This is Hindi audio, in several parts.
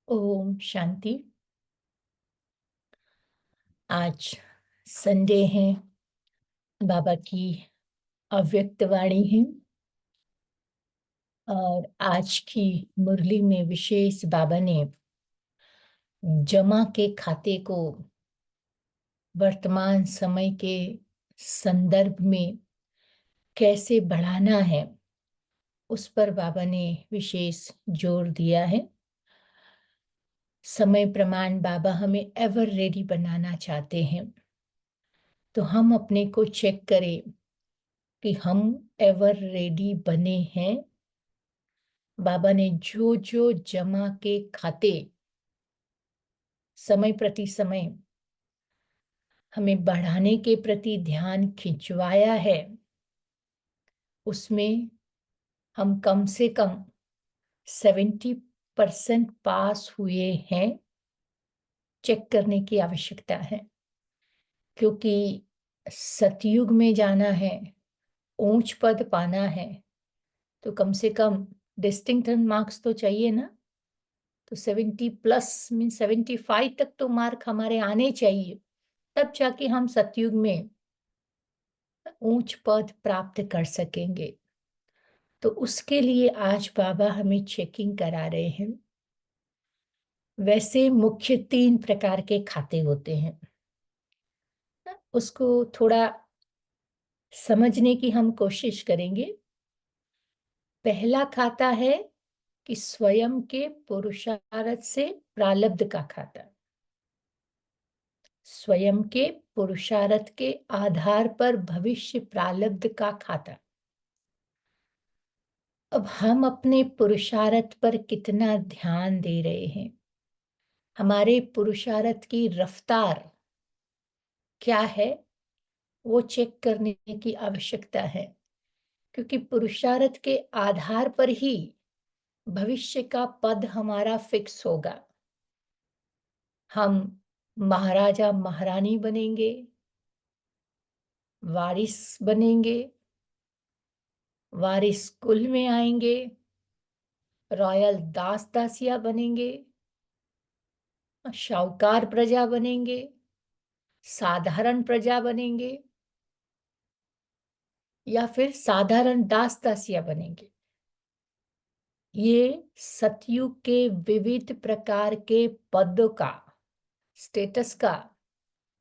ओम शांति। आज संडे है, बाबा की अव्यक्त वाणी है और आज की मुरली में विशेष बाबा ने जमा के खाते को वर्तमान समय के संदर्भ में कैसे बढ़ाना है, उस पर बाबा ने विशेष जोर दिया है। समय प्रमाण बाबा हमें एवर रेडी बनाना चाहते हैं, तो हम अपने को चेक करें कि हम एवर रेडी बने हैं। बाबा ने जो जो जमा के खाते समय प्रति समय हमें बढ़ाने के प्रति ध्यान खिंचवाया है, उसमें हम कम से कम 70% पास हुए हैं। चेक करने की आवश्यकता है, क्योंकि सतयुग में जाना है, ऊंच पद पाना है, तो कम से कम डिस्टिंक्शन मार्क्स तो चाहिए ना। तो 70+ मीन 75 तक तो मार्क हमारे आने चाहिए, तब जाके हम सतयुग में ऊंच पद प्राप्त कर सकेंगे। तो उसके लिए आज बाबा हमें चेकिंग करा रहे हैं। वैसे मुख्य 3 प्रकार के खाते होते हैं, उसको थोड़ा समझने की हम कोशिश करेंगे। पहला खाता है कि स्वयं के पुरुषार्थ से प्रारब्ध का खाता, स्वयं के पुरुषार्थ के आधार पर भविष्य प्रारब्ध का खाता। अब हम अपने पुरुषार्थ पर कितना ध्यान दे रहे हैं, हमारे पुरुषार्थ की रफ्तार क्या है, वो चेक करने की आवश्यकता है, क्योंकि पुरुषार्थ के आधार पर ही भविष्य का पद हमारा फिक्स होगा। हम महाराजा महारानी बनेंगे, वारिस बनेंगे, वारिस कुल में आएंगे, रॉयल दास दासिया बनेंगे, शाहूकार प्रजा बनेंगे, साधारण प्रजा बनेंगे, या फिर साधारण दास दासिया बनेंगे। ये सतयुग के विविध प्रकार के पदों का, स्टेटस का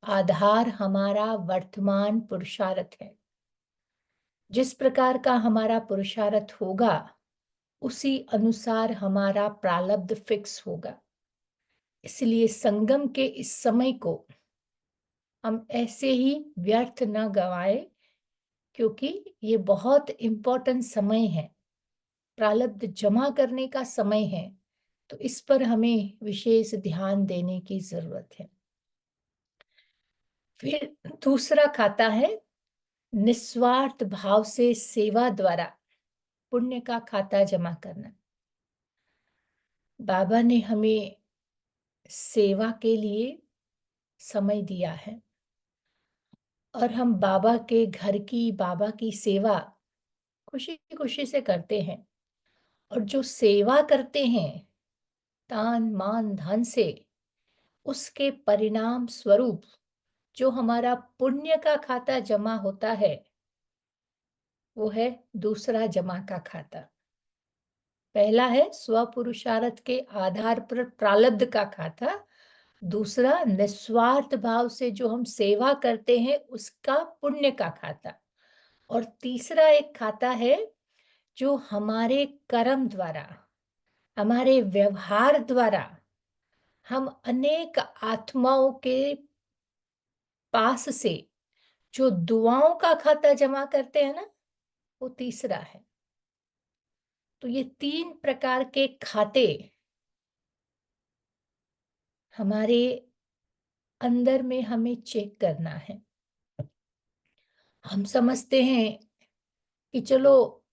आधार हमारा वर्तमान पुरुषार्थ है। जिस प्रकार का हमारा पुरुषार्थ होगा, उसी अनुसार हमारा प्रारब्ध फिक्स होगा। इसलिए संगम के इस समय को हम ऐसे ही व्यर्थ न गवाए, क्योंकि ये बहुत इंपॉर्टेंट समय है, प्रारब्ध जमा करने का समय है। तो इस पर हमें विशेष ध्यान देने की जरूरत है। फिर दूसरा खाता है निस्वार्थ भाव से सेवा द्वारा पुण्य का खाता जमा करना। बाबा ने हमें सेवा के लिए समय दिया है और हम बाबा के घर की, बाबा की सेवा खुशी खुशी से करते हैं। और जो सेवा करते हैं तान मान धन से, उसके परिणाम स्वरूप जो हमारा पुण्य का खाता जमा होता है, वो है दूसरा जमा का खाता। पहला है स्वपुरुषार्थ के आधार पर प्रारब्ध का खाता, दूसरा निस्वार्थ भाव से जो हम सेवा करते हैं उसका पुण्य का खाता, और तीसरा एक खाता है जो हमारे कर्म द्वारा, हमारे व्यवहार द्वारा हम अनेक आत्माओं के पास से जो दुआओं का खाता जमा करते हैं ना, वो तीसरा है। तो ये 3 प्रकार के खाते हमारे अंदर में हमें चेक करना है। हम समझते हैं कि चलो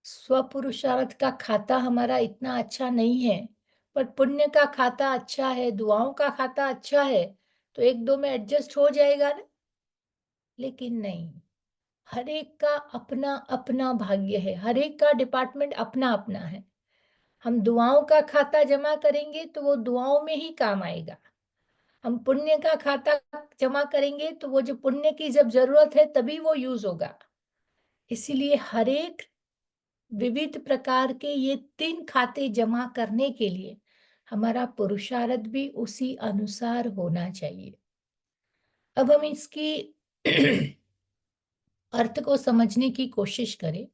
स्वपुरुषार्थ का खाता हमारा इतना अच्छा नहीं है, पर पुण्य का खाता अच्छा है, दुआओं का खाता अच्छा है, तो 1-2 में एडजस्ट हो जाएगा ना। लेकिन नहीं, हर एक का अपना अपना भाग्य है, हर एक का डिपार्टमेंट अपना अपना है। हम दुआओं का खाता जमा करेंगे तो वो दुआओं में ही काम आएगा। हम पुण्य का खाता जमा करेंगे तो वो जो पुण्य की जब जरूरत है तभी वो यूज होगा। इसीलिए हर एक विविध प्रकार के ये 3 खाते जमा करने के लिए हमारा पुरुषार्थ भी उसी अनुसार होना चाहिए। अब हम इसकी अर्थ को समझने की कोशिश करें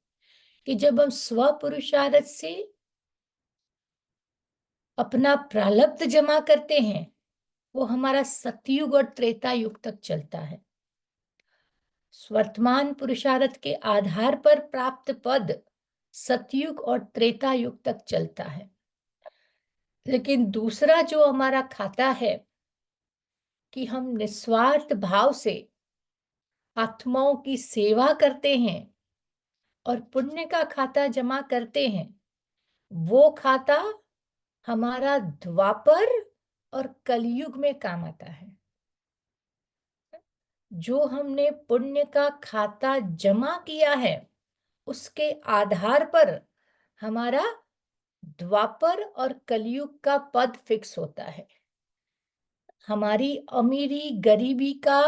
कि जब हम स्व पुरुषार्थ से अपना प्रारब्ध जमा करते हैं, वो हमारा सतयुग और त्रेता युग तक चलता है। वर्तमान पुरुषार्थ के आधार पर प्राप्त पद सतयुग और त्रेता युग तक चलता है। लेकिन दूसरा जो हमारा खाता है कि हम निस्वार्थ भाव से आत्माओं की सेवा करते हैं और पुण्य का खाता जमा करते हैं, वो खाता हमारा द्वापर और कलयुग में काम आता है। जो हमने पुण्य का खाता जमा किया है उसके आधार पर हमारा द्वापर और कलयुग का पद फिक्स होता है। हमारी अमीरी गरीबी का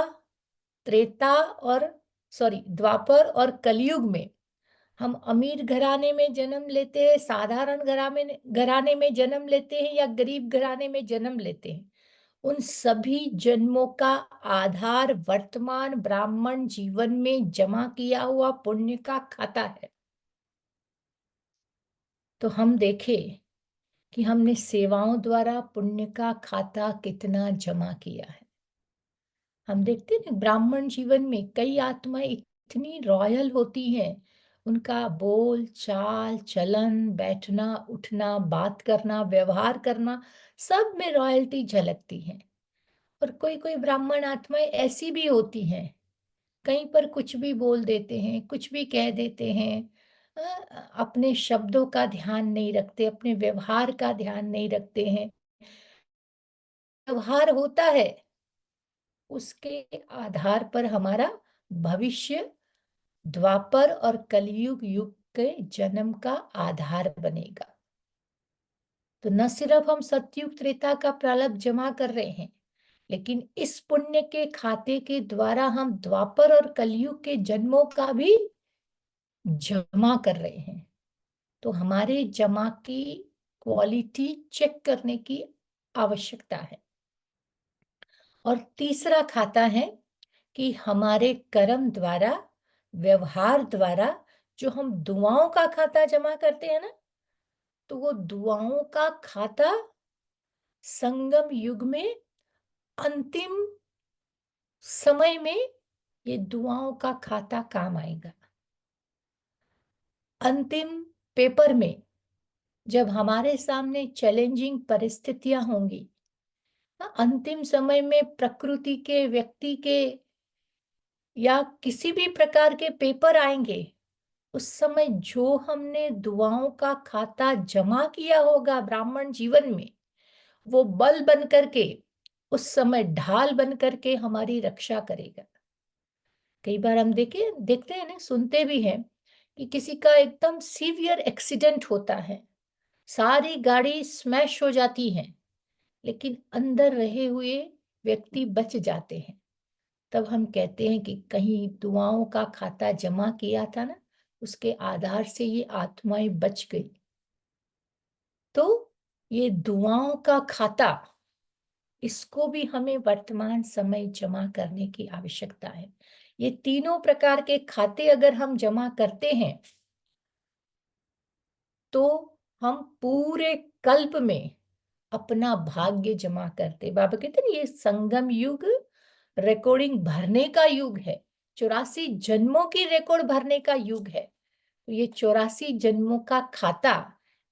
त्रेता और द्वापर और कलयुग में हम अमीर घराने में जन्म लेते हैं, साधारण घराने में जन्म लेते हैं या गरीब घराने में जन्म लेते हैं, उन सभी जन्मों का आधार वर्तमान ब्राह्मण जीवन में जमा किया हुआ पुण्य का खाता है। तो हम देखें कि हमने सेवाओं द्वारा पुण्य का खाता कितना जमा किया है। हम देखते हैं ब्राह्मण जीवन में कई आत्माएं इतनी रॉयल होती हैं, उनका बोल चाल चलन, बैठना उठना, बात करना, व्यवहार करना, सब में रॉयल्टी झलकती है। और कोई कोई ब्राह्मण आत्माएं ऐसी भी होती हैं, कहीं पर कुछ भी बोल देते हैं, कुछ भी कह देते हैं, अपने शब्दों का ध्यान नहीं रखते, अपने व्यवहार का ध्यान नहीं रखते हैं। व्यवहार होता है उसके आधार पर हमारा भविष्य द्वापर और कलयुग युग के जन्म का आधार बनेगा। तो न सिर्फ हम सतयुग त्रेता का प्रारब्ध जमा कर रहे हैं, लेकिन इस पुण्य के खाते के द्वारा हम द्वापर और कलयुग के जन्मों का भी जमा कर रहे हैं। तो हमारे जमा की क्वालिटी चेक करने की आवश्यकता है। और तीसरा खाता है कि हमारे कर्म द्वारा, व्यवहार द्वारा जो हम दुआओं का खाता जमा करते हैं ना, तो वो दुआओं का खाता संगम युग में अंतिम समय में ये दुआओं का खाता काम आएगा। अंतिम पेपर में जब हमारे सामने चैलेंजिंग परिस्थितियां होंगी, अंतिम समय में प्रकृति के, व्यक्ति के या किसी भी प्रकार के पेपर आएंगे, उस समय जो हमने दुआओं का खाता जमा किया होगा ब्राह्मण जीवन में, वो बल बन करके उस समय ढाल बन करके हमारी रक्षा करेगा। कई बार हम देखते हैं ना, सुनते भी हैं कि किसी का एकदम सीवियर एक्सीडेंट होता है, सारी गाड़ी स्मैश हो जाती है, लेकिन अंदर रहे हुए व्यक्ति बच जाते हैं। तब हम कहते हैं कि कहीं दुआओं का खाता जमा किया था ना, उसके आधार से ये आत्माएं बच गई। तो ये दुआओं का खाता, इसको भी हमें वर्तमान समय जमा करने की आवश्यकता है। ये तीनों प्रकार के खाते अगर हम जमा करते हैं तो हम पूरे कल्प में अपना भाग्य जमा करते। बाबा कहते हैं ये संगम युग रिकॉर्डिंग भरने का युग है, 84 जन्मों की रिकॉर्ड भरने का युग है। तो ये 84 जन्मों का खाता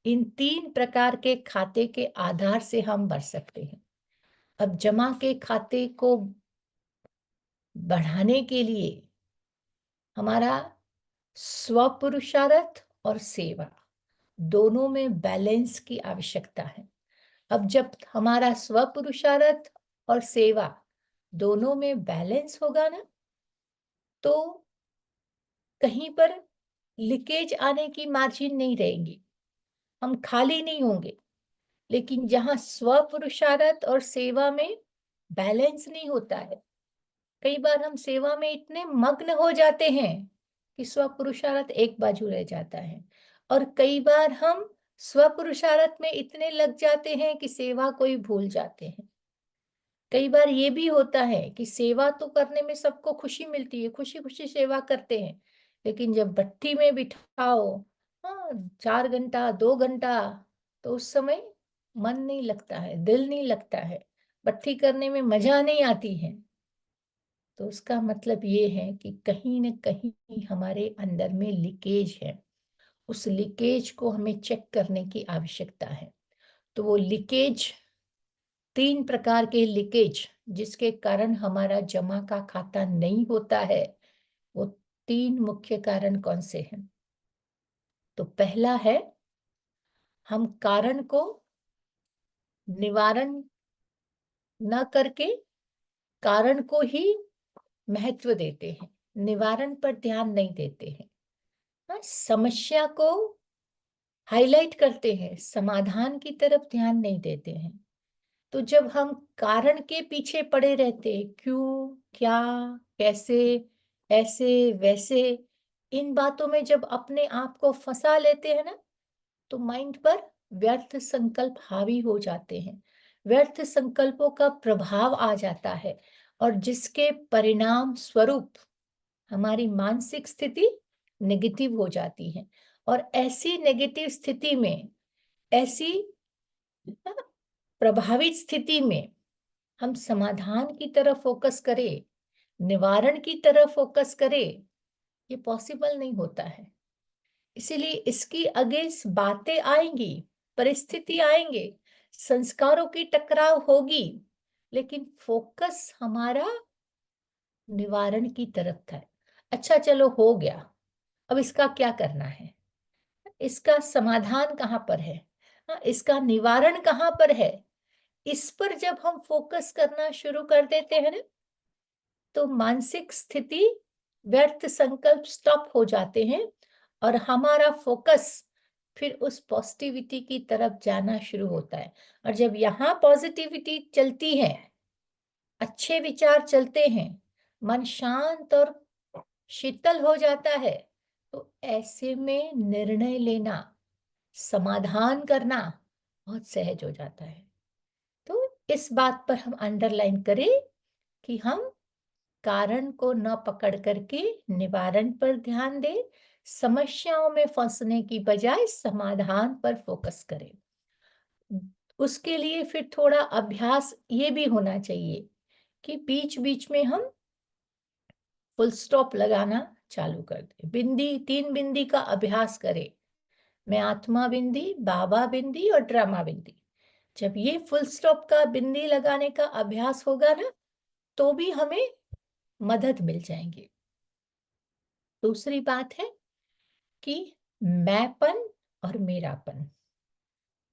इन 3 प्रकार के खाते के आधार से हम भर सकते हैं। अब जमा के खाते को बढ़ाने के लिए हमारा स्वपुरुषार्थ और सेवा दोनों में बैलेंस की आवश्यकता है। अब जब हमारा स्वपुरुषार्थ और सेवा दोनों में बैलेंस होगा ना, तो कहीं पर लीकेज आने की मार्जिन नहीं रहेगी, हम खाली नहीं होंगे। लेकिन जहाँ स्व-पुरुषार्थ और सेवा में बैलेंस नहीं होता है, कई बार हम सेवा में इतने मग्न हो जाते हैं कि स्व-पुरुषार्थ एक बाजू रह जाता है, और कई बार हम स्व-पुरुषार्थ में इतने लग जाते हैं कि सेवा को ही भूल जाते हैं। कई बार ये भी होता है कि सेवा तो करने में सबको खुशी मिलती है, खुशी-खुशी सेवा करते हैं। लेकिन जब भट्ठी में बिठाओ, हाँ, 4 घंटा, 2 घंटा, तो उस समय मन नहीं लगता है, दिल नहीं लगता है, भट्ठी करने में मज़ा नहीं आती है। तो उसका मतलब ये है कि कहीं न कहीं हमारे अंदर में लीकेज है। उस लीकेज को हमें चेक करने की आवश्यकता है। तो वो लीकेज, 3 प्रकार के लीकेज जिसके कारण हमारा जमा का खाता नहीं होता है, वो 3 मुख्य कारण कौन से हैं? तो पहला है, हम कारण को निवारण न करके कारण को ही महत्व देते हैं, निवारण पर ध्यान नहीं देते हैं। हाँ, समस्या को हाइलाइट करते हैं, समाधान की तरफ ध्यान नहीं देते हैं। तो जब हम कारण के पीछे पड़े रहते हैं, क्यों, क्या, कैसे, ऐसे, वैसे, इन बातों में जब अपने आप को फंसा लेते हैं ना, तो माइंड पर व्यर्थ संकल्प हावी हो जाते हैं। व्यर्थ संकल्पों का प्रभाव आ जाता है, और जिसके परिणाम स्वरूप हमारी मानसिक स्थिति नेगेटिव हो जाती है। और ऐसी नेगेटिव स्थिति में, ऐसी प्रभावित स्थिति में हम समाधान की तरफ फोकस करें, निवारण की तरफ फोकस करें, ये पॉसिबल नहीं होता है। इसीलिए इसकी अगेंस्ट बातें आएंगी, परिस्थिति आएंगे, संस्कारों की टकराव होगी, लेकिन फोकस हमारा निवारण की तरफ था। अच्छा चलो, हो गया, अब इसका क्या करना है? इसका समाधान कहाँ पर है? हाँ, इसका निवारण कहाँ पर है? इस पर जब हम फोकस करना शुरू कर देते हैं ना, तो मानसिक स्थिति, व्यर्थ संकल्प स्टॉप हो जाते हैं, और हमारा फोकस फिर उस पॉजिटिविटी की तरफ जाना शुरू होता है। और जब यहाँ पॉजिटिविटी चलती है, अच्छे विचार चलते हैं, मन शांत और शीतल हो जाता है, तो ऐसे में निर्णय लेना, समाधान करना बहुत सहज हो जाता है। तो इस बात पर हम अंडरलाइन करें कि हम कारण को न पकड़ करके निवारण पर ध्यान दें, समस्याओं में फंसने की बजाय समाधान पर फोकस करें। उसके लिए फिर थोड़ा अभ्यास ये भी होना चाहिए कि बीच-बीच में हम फुल स्टॉप लगाना चालू कर दें। बिंदी, 3 बिंदी का अभ्यास करें। मैं आत्मा बिंदी, बाबा बिंदी और ड्रामा बिंदी। जब ये फुल स्टॉप का बिंदी लगाने का अभ्यास होगा ना, तो भी हमें मदद मिल जाएंगी। दूसरी बात है कि मैंपन और मेरापन।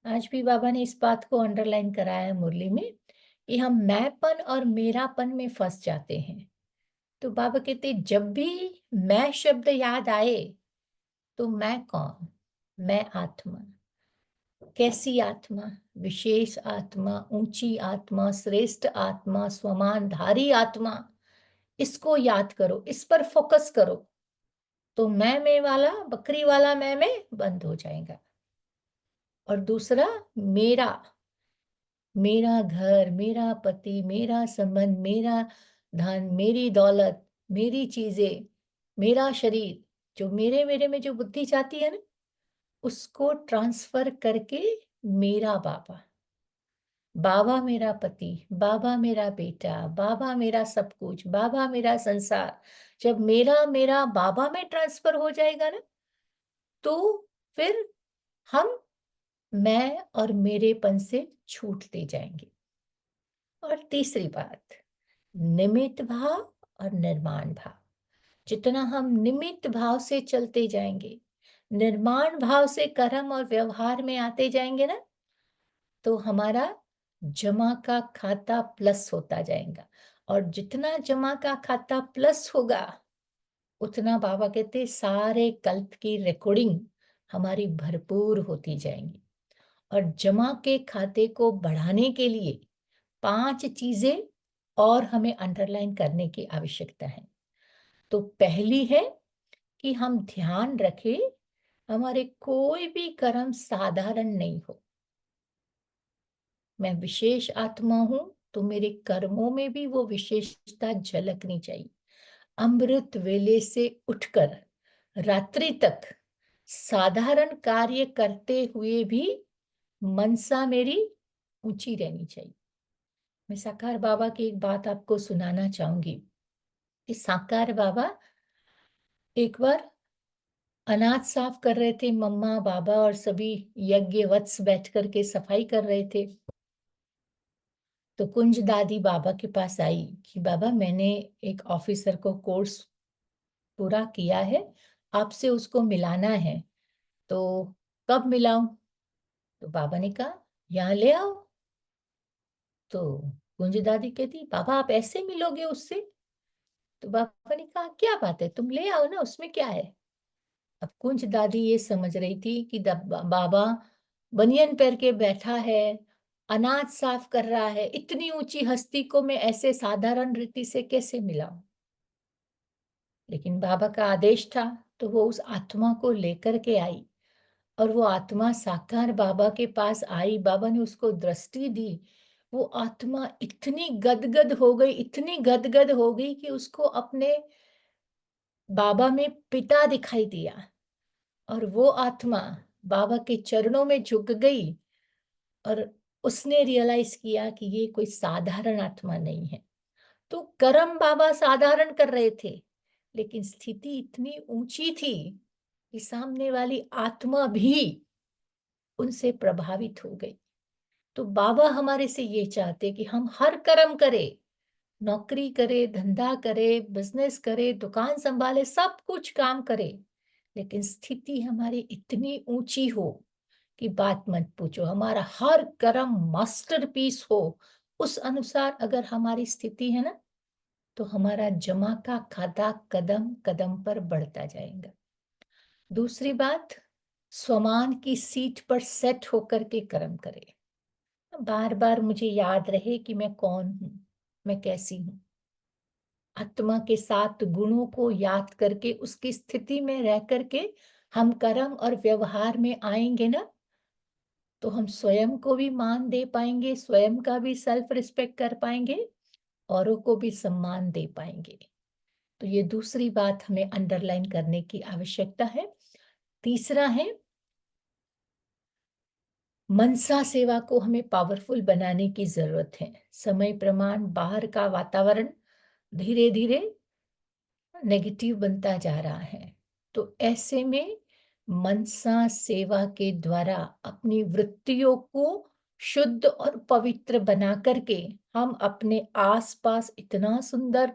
आज भी बाबा ने इस बात को अंडरलाइन कराया है मुरली में कि हम मैंपन और मेरापन में फंस जाते हैं। तो बाबा कहते जब भी मैं शब्द याद आए, तो मैं कौन? मैं आत्मा। कैसी आत्मा? विशेष आत्मा, ऊंची आत्मा, श्रेष्ठ आत्मा, स्वमानधारी आत्मा। इसको याद करो, इस पर फोकस करो, तो मैं वाला, बकरी वाला मैं बंद हो जाएगा। और दूसरा, मेरा, मेरा घर, मेरा पति, मेरा संबंध, मेरा धन, मेरी दौलत, मेरी चीजें, मेरा शरीर, जो मेरे मेरे में जो बुद्धि जाती है ना, उसको ट्रांसफर करके मेरा बाबा, बाबा मेरा पति, बाबा मेरा बेटा, बाबा मेरा सब कुछ, बाबा मेरा संसार। जब मेरा मेरा बाबा में ट्रांसफर हो जाएगा ना, तो फिर हम मैं और मेरेपन से छूटते जाएंगे। और तीसरी बात, निमित्त भाव और निर्माण भाव। जितना हम निमित्त भाव से चलते जाएंगे, निर्माण भाव से कर्म और व्यवहार में आते जाएंगे ना, तो हमारा जमा का खाता प्लस होता जाएगा। और जितना जमा का खाता प्लस होगा, उतना बाबा कहते सारे कल्प की रिकॉर्डिंग हमारी भरपूर होती जाएंगी। और जमा के खाते को बढ़ाने के लिए 5 चीजें और हमें अंडरलाइन करने की आवश्यकता है। तो पहली है कि हम ध्यान रखें हमारे कोई भी कर्म साधारण नहीं हो। मैं विशेष आत्मा हूं, तो मेरे कर्मों में भी वो विशेषता झलकनी चाहिए। अमृत वेले से उठकर रात्रि तक साधारण कार्य करते हुए भी मनसा मेरी ऊंची रहनी चाहिए। मैं साकार बाबा की एक बात आपको सुनाना चाहूंगी कि साकार बाबा एक बार अनाज साफ कर रहे थे। मम्मा बाबा और सभी यज्ञ वत्स बैठ करके सफाई कर रहे थे। तो कुंज दादी बाबा के पास आई कि बाबा, मैंने एक ऑफिसर को कोर्स पूरा किया है, आपसे उसको मिलाना है, तो कब मिलाऊं? तो बाबा ने कहा, यहाँ ले आओ। तो कुंज दादी कहती, बाबा आप ऐसे मिलोगे उससे? तो बाबा ने कहा, क्या बात है, तुम ले आओ ना, उसमें क्या है। अब कुंज दादी ये समझ रही थी कि बाबा बनियन पहन के बैठा है, अनाज साफ कर रहा है, इतनी ऊंची हस्ती को मैं ऐसे साधारण रीति से कैसे मिलाऊं। लेकिन बाबा का आदेश था, तो वो उस आत्मा को लेकर के आई। और वो आत्मा साकार बाबा के पास आई, बाबा ने उसको दृष्टि दी। वो आत्मा इतनी गदगद हो गई, इतनी गदगद हो गई कि उसको अपने बाबा में पिता दिखाई दिया। और वो आत्मा बाबा के चरणों में झुक गई और उसने रियलाइज किया कि ये कोई साधारण आत्मा नहीं है। तो कर्म बाबा साधारण कर रहे थे, लेकिन स्थिति इतनी ऊंची थी कि सामने वाली आत्मा भी उनसे प्रभावित हो गई। तो बाबा हमारे से ये चाहते कि हम हर कर्म करें, नौकरी करे, धंधा करे, बिजनेस करे, दुकान संभाले, सब कुछ काम करे, लेकिन स्थिति हमारी इतनी ऊंची हो कि बात मत पूछो। हमारा हर कर्म मास्टरपीस हो, उस अनुसार अगर हमारी स्थिति है ना, तो हमारा जमा का खाता कदम कदम पर बढ़ता जाएगा। दूसरी बात, स्वमान की सीट पर सेट होकर के कर्म करे। बार बार मुझे याद रहे कि मैं कौन हूं, मैं कैसी हूं। आत्मा के 7 गुणों को याद करके उसकी स्थिति में रह करके हम कर्म और व्यवहार में आएंगे ना, तो हम स्वयं को भी मान दे पाएंगे, स्वयं का भी सेल्फ रिस्पेक्ट कर पाएंगे, औरों को भी सम्मान दे पाएंगे। तो ये दूसरी बात हमें अंडरलाइन करने की आवश्यकता है। तीसरा है, मनसा सेवा को हमें पावरफुल बनाने की जरूरत है। समय प्रमाण बाहर का वातावरण धीरे धीरे नेगेटिव बनता जा रहा है। तो ऐसे में मनसा सेवा के द्वारा अपनी वृत्तियों को शुद्ध और पवित्र बना करके हम अपने आसपास इतना सुंदर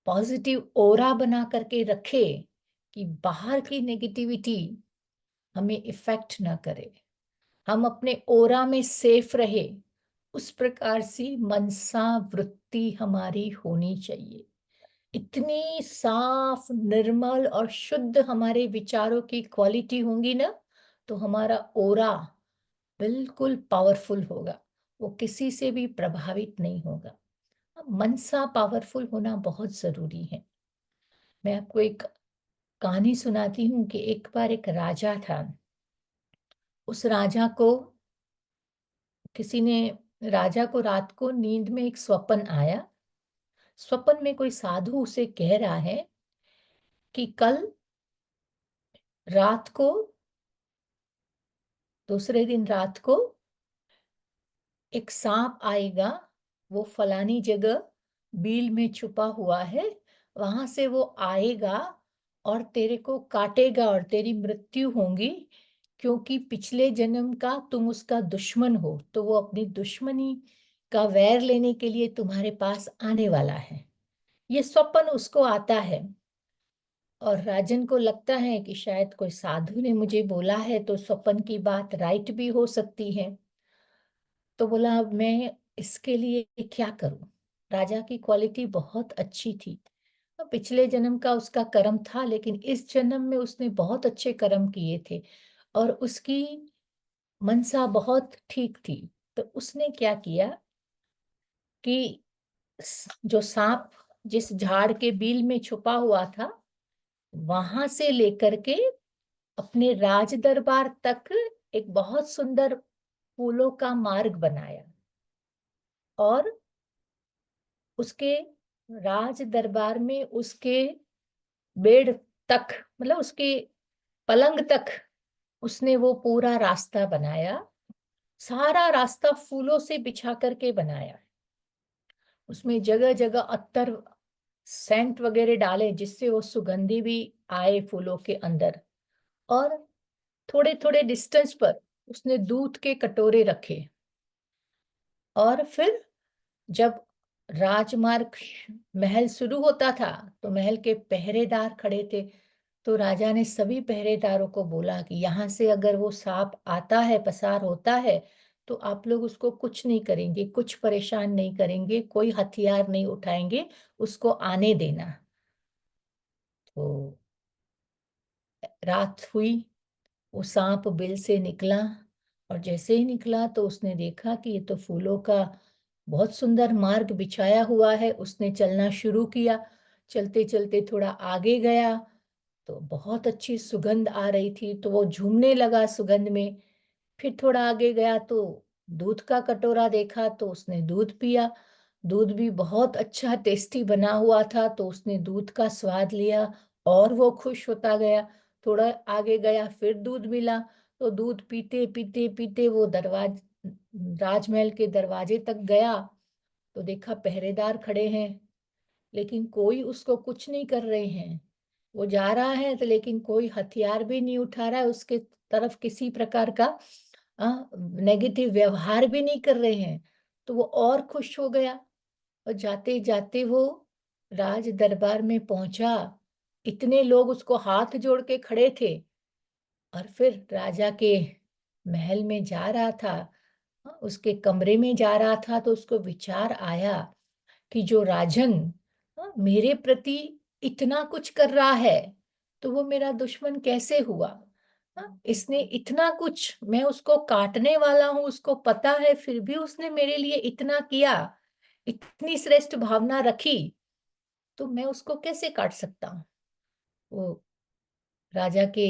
पॉजिटिव ओरा बना करके रखे कि बाहर की नेगेटिविटी हमें इफेक्ट ना करे, हम अपने ओरा में सेफ रहे। उस प्रकार से मनसा वृत्ति हमारी होनी चाहिए। इतनी साफ, निर्मल और शुद्ध हमारे विचारों की क्वालिटी होंगी ना, तो हमारा ओरा बिल्कुल पावरफुल होगा, वो किसी से भी प्रभावित नहीं होगा। मनसा पावरफुल होना बहुत जरूरी है। मैं आपको एक कहानी सुनाती हूँ कि एक बार एक राजा था। उस राजा को किसी ने राजा को रात को नींद में एक स्वप्न आया। स्वप्न में कोई साधु उसे कह रहा है कि कल रात को, दूसरे दिन रात को एक सांप आएगा, वो फलानी जगह बील में छुपा हुआ है, वहां से वो आएगा और तेरे को काटेगा और तेरी मृत्यु होगी, क्योंकि पिछले जन्म का तुम उसका दुश्मन हो, तो वो अपनी दुश्मनी का वैर लेने के लिए तुम्हारे पास आने वाला है। ये स्वप्न उसको आता है और राजन को लगता है कि शायद कोई साधु ने मुझे बोला है, तो स्वप्न की बात राइट भी हो सकती है। तो बोला, अब मैं इसके लिए क्या करूं। राजा की क्वालिटी बहुत अच्छी थी। अब पिछले जन्म का उसका कर्म था, लेकिन इस जन्म में उसने बहुत अच्छे कर्म किए थे और उसकी मनसा बहुत ठीक थी। तो उसने क्या किया कि जो सांप जिस झाड़ के बील में छुपा हुआ था, वहां से लेकर के अपने राज दरबार तक एक बहुत सुंदर फूलों का मार्ग बनाया और उसके राज दरबार में उसके बेड तक, मतलब उसके पलंग तक उसने वो पूरा रास्ता बनाया। सारा रास्ता फूलों से बिछा करके बनाया। उसमें जगह जगह अत्तर सेंट वगैरह डाले जिससे वो सुगंधी भी आए फूलों के अंदर। और थोड़े थोड़े डिस्टेंस पर उसने दूध के कटोरे रखे। और फिर जब राजमार्ग महल शुरू होता था तो महल के पहरेदार खड़े थे। तो राजा ने सभी पहरेदारों को बोला कि यहाँ से अगर वो सांप आता है, पसार होता है, तो आप लोग उसको कुछ नहीं करेंगे, कुछ परेशान नहीं करेंगे, कोई हथियार नहीं उठाएंगे, उसको आने देना। तो रात हुई, वो सांप बिल से निकला और जैसे ही निकला तो उसने देखा कि ये तो फूलों का बहुत सुंदर मार्ग बिछाया हुआ है। उसने चलना शुरू किया। चलते चलते थोड़ा आगे गया तो बहुत अच्छी सुगंध आ रही थी, तो वो झूमने लगा सुगंध में। फिर थोड़ा आगे गया तो दूध का कटोरा देखा तो उसने दूध पिया। दूध भी बहुत अच्छा टेस्टी बना हुआ था, तो उसने दूध का स्वाद लिया और वो खुश होता गया। थोड़ा आगे गया फिर दूध मिला, तो दूध पीते पीते पीते वो राजमहल के दरवाजे तक गया। तो देखा पहरेदार खड़े हैं, लेकिन कोई उसको कुछ नहीं कर रहे हैं। वो जा रहा है तो लेकिन कोई हथियार भी नहीं उठा रहा है उसके तरफ, किसी प्रकार का नेगेटिव व्यवहार भी नहीं कर रहे हैं। तो वो और खुश हो गया और जाते जाते वो राज दरबार में पहुंचा। इतने लोग उसको हाथ जोड़ के खड़े थे। और फिर राजा के महल में जा रहा था, उसके कमरे में जा रहा था, तो उसको विचार आया कि जो राजन मेरे प्रति इतना कुछ कर रहा है, तो वो मेरा दुश्मन कैसे हुआ। इसने इतना कुछ, मैं उसको काटने वाला हूं, उसको पता है, फिर भी उसने मेरे लिए इतना किया, इतनी श्रेष्ठ भावना रखी, तो मैं उसको कैसे काट सकता हूँ। वो राजा के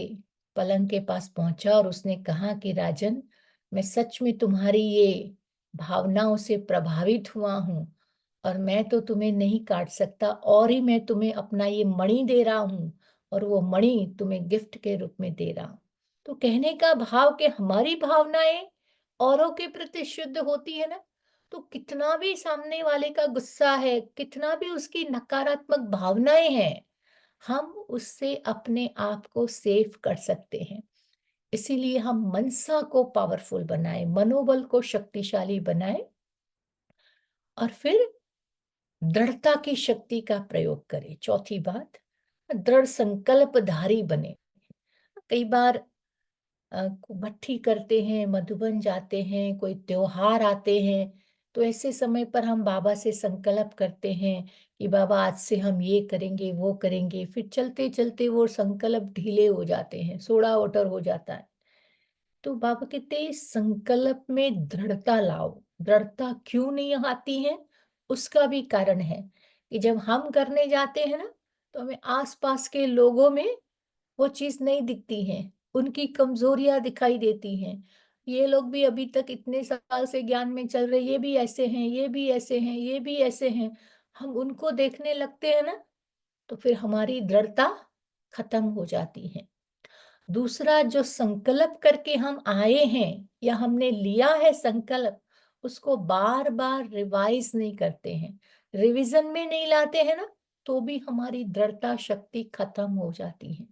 पलंग के पास पहुंचा और उसने कहा कि राजन, मैं सच में तुम्हारी ये भावनाओं से प्रभावित हुआ हूं और मैं तो तुम्हें नहीं काट सकता, और ही मैं तुम्हें अपना ये मणि दे रहा हूं और वो मणि तुम्हें गिफ्ट के रूप में दे रहा हूं। तो कहने का भाव कि हमारी भावनाएं औरों के प्रति शुद्ध होती है ना, तो कितना भी सामने वाले का गुस्सा है, कितना भी उसकी नकारात्मक भावनाएं हैं, हम उससे अपने आप को सेव कर सकते हैं। इसीलिए हम मनसा को पावरफुल बनाएं, मनोबल को शक्तिशाली बनाएं और फिर दृढ़ता की शक्ति का प्रयोग करें। चौथी बात, दृढ़ संकल्पधारी बने। कई बार भट्ठी करते हैं, मधुबन जाते हैं, कोई त्योहार आते हैं, तो ऐसे समय पर हम बाबा से संकल्प करते हैं कि बाबा आज से हम ये करेंगे, वो करेंगे। फिर चलते चलते वो संकल्प ढीले हो जाते हैं, सोड़ा ओटर हो जाता है। तो बाबा कहते हैं संकल्प में दृढ़ता लाओ। दृढ़ता क्यों नहीं आती है, उसका भी कारण है कि जब हम करने जाते हैं ना, तो हमें आसपास के लोगों में वो चीज नहीं दिखती है, उनकी कमजोरियां दिखाई देती हैं। ये लोग भी अभी तक इतने साल से ज्ञान में चल रहे, ये भी ऐसे हैं, ये भी ऐसे हैं, ये भी ऐसे हैं। हम उनको देखने लगते हैं ना, तो फिर हमारी दृढ़ता खत्म हो जाती है। दूसरा, जो संकल्प करके हम आए हैं या हमने लिया है संकल्प, उसको बार बार रिवाइज नहीं करते हैं, रिवीजन में नहीं लाते हैं ना, तो भी हमारी दृढ़ता शक्ति खत्म हो जाती है।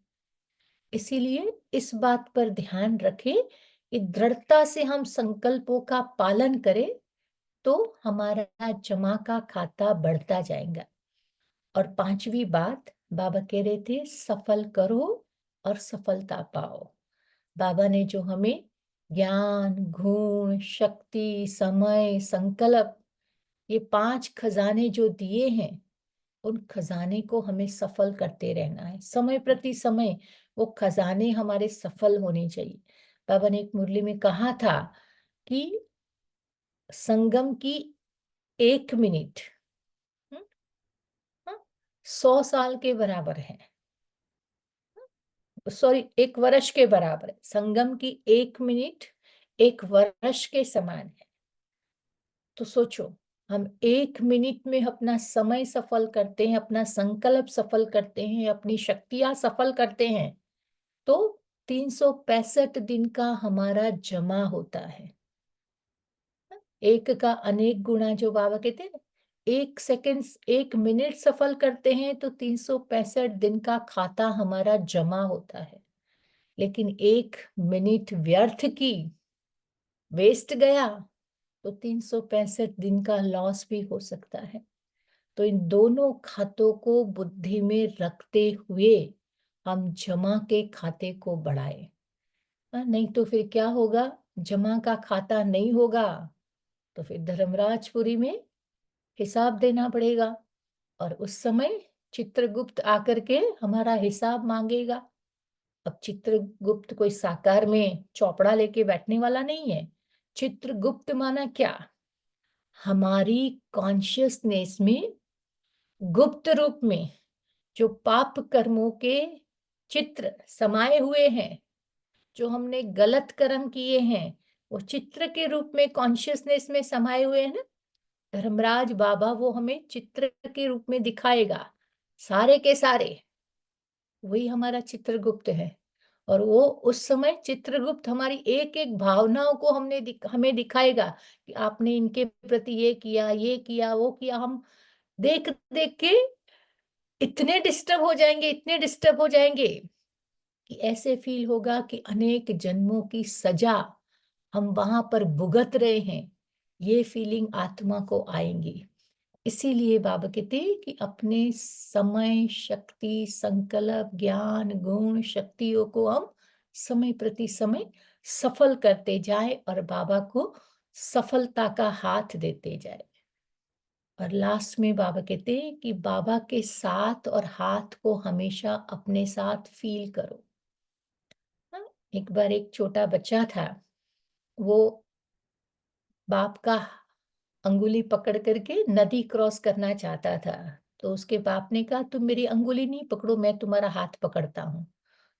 इसीलिए इस बात पर ध्यान रखें कि दृढ़ता से हम संकल्पों का पालन करें, तो हमारा जमा का खाता बढ़ता जाएगा। और पांचवी बात, बाबा कह रहे थे सफल करो और सफलता पाओ। बाबा ने जो हमें ज्ञान, गुण, शक्ति, समय, संकल्प, ये पांच खजाने जो दिए हैं, उन खजाने को हमें सफल करते रहना है, समय प्रति समय वो खजाने हमारे सफल होने चाहिए। बाबा ने एक मुरली में कहा था कि संगम की 1 मिनट 100 साल के बराबर है, सॉरी 1 वर्ष के बराबर है। संगम की 1 मिनट 1 वर्ष के समान है। तो सोचो, हम 1 मिनट में अपना समय सफल करते हैं, अपना संकल्प सफल करते हैं, अपनी शक्तियां सफल करते हैं, तो 365 दिन का हमारा जमा होता है। एक का अनेक गुणा, जो बाबा कहते हैं, 1 सेकंड 1 मिनट सफल करते हैं तो 365 दिन का खाता हमारा जमा होता है। लेकिन 1 मिनट व्यर्थ की, वेस्ट गया, तो 365 दिन का लॉस भी हो सकता है। तो इन दोनों खातों को बुद्धि में रखते हुए हम जमा के खाते को बढ़ाएं। नहीं तो फिर क्या होगा, जमा का खाता नहीं होगा तो फिर धर्मराजपुरी में हिसाब देना पड़ेगा, और उस समय चित्रगुप्त आकर के हमारा हिसाब मांगेगा। अब चित्रगुप्त कोई साकार में चौपड़ा लेके बैठने वाला नहीं है। चित्रगुप्त माना क्या, हमारी कॉन्शियसनेस में गुप्त रूप में जो पाप कर्मों के चित्र समाये हुए हैं, जो हमने गलत कर्म किए हैं, वो चित्र के रूप में कॉन्शियसनेस में समाये हुए हैं ना। धर्मराज बाबा वो हमें चित्र के रूप में दिखाएगा, सारे के सारे वही हमारा चित्रगुप्त है। और वो उस समय चित्रगुप्त हमारी एक एक भावनाओं को हमें दिखाएगा कि आपने इनके प्रति ये किया, ये किया, वो किया। हम देख देख के इतने डिस्टर्ब हो जाएंगे, इतने डिस्टर्ब हो जाएंगे कि ऐसे फील होगा कि अनेक जन्मों की सजा हम वहां पर भुगत रहे हैं। ये फीलिंग आत्मा को आएंगी। इसीलिए बाबा कहते हैं कि अपने समय, शक्ति, संकल्प, ज्ञान, गुण, शक्तियों को हम समय प्रति समय सफल करते जाए और बाबा को सफलता का हाथ देते जाए। और लास्ट में बाबा कहते हैं कि बाबा के साथ और हाथ को हमेशा अपने साथ फील करो। एक बार एक छोटा बच्चा था, वो बाप का अंगुली पकड़ करके नदी क्रॉस करना चाहता था। तो उसके बाप ने कहा, तुम मेरी अंगुली नहीं पकड़ो, मैं तुम्हारा हाथ पकड़ता हूँ।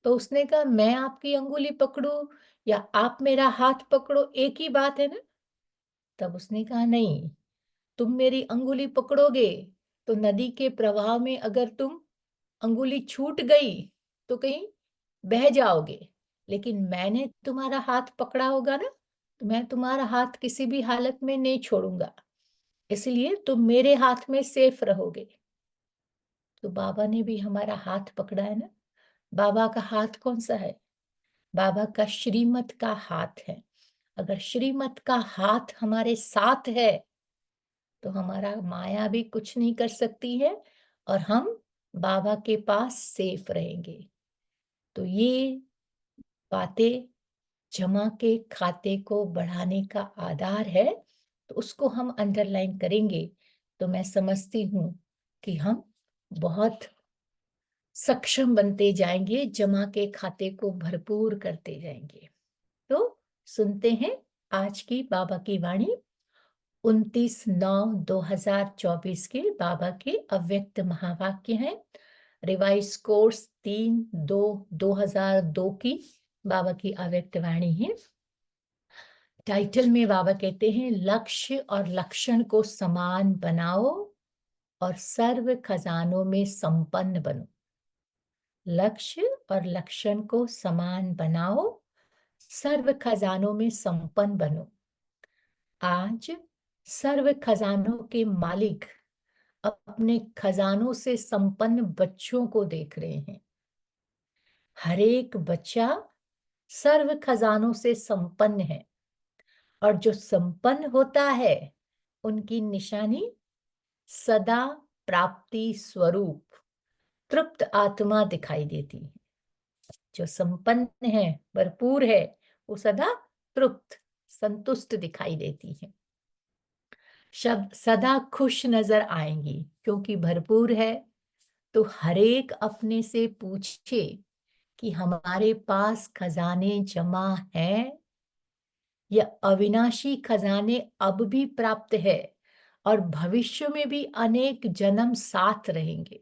तो उसने कहा, मैं आपकी अंगुली पकड़ूं या आप मेरा हाथ पकड़ो, एक ही बात है ना। तब उसने कहा, नहीं, तुम मेरी अंगुली पकड़ोगे तो नदी के प्रवाह में अगर तुम अंगुली छूट गई तो कहीं बह जाओगे, लेकिन मैंने तुम्हारा हाथ पकड़ा होगा ना, तो मैं तुम्हारा हाथ किसी भी हालत में नहीं छोड़ूंगा, इसलिए तुम मेरे हाथ में सेफ रहोगे। तो बाबा ने भी हमारा हाथ पकड़ा है ना। बाबा का हाथ कौन सा है, बाबा का श्रीमत का हाथ है। अगर श्रीमत का हाथ हमारे साथ है तो हमारा माया भी कुछ नहीं कर सकती है और हम बाबा के पास सेफ रहेंगे। तो ये बातें जमा के खाते को बढ़ाने का आधार है, तो उसको हम अंडरलाइन करेंगे तो मैं समझती हूँ कि हम बहुत सक्षम बनते जाएंगे, जमा के खाते को भरपूर करते जाएंगे। तो सुनते हैं आज की बाबा की वाणी। 29/9/2024 के बाबा के अव्यक्त महावाक्य हैं। रिवाइज कोर्स 3/2/2002 की बाबा की अव्यक्त वाणी है। टाइटल में बाबा कहते हैं, लक्ष्य और लक्षण को समान बनाओ और सर्व खजानों में संपन्न बनो। लक्ष्य और लक्षण को समान बनाओ, सर्व खजानों में संपन्न बनो। आज सर्व खजानों के मालिक अपने खजानों से संपन्न बच्चों को देख रहे हैं। हर एक बच्चा सर्व खजानों से संपन्न है, और जो संपन्न होता है उनकी निशानी सदा प्राप्ति स्वरूप तृप्त आत्मा दिखाई देती है। जो संपन्न है, भरपूर है, वो सदा तृप्त, संतुष्ट दिखाई देती है। सदा खुश नजर आएंगी क्योंकि भरपूर है। तो हरेक अपने से पूछे कि हमारे पास खजाने जमा हैं या अविनाशी खजाने अब भी प्राप्त है और भविष्य में भी अनेक जन्म साथ रहेंगे।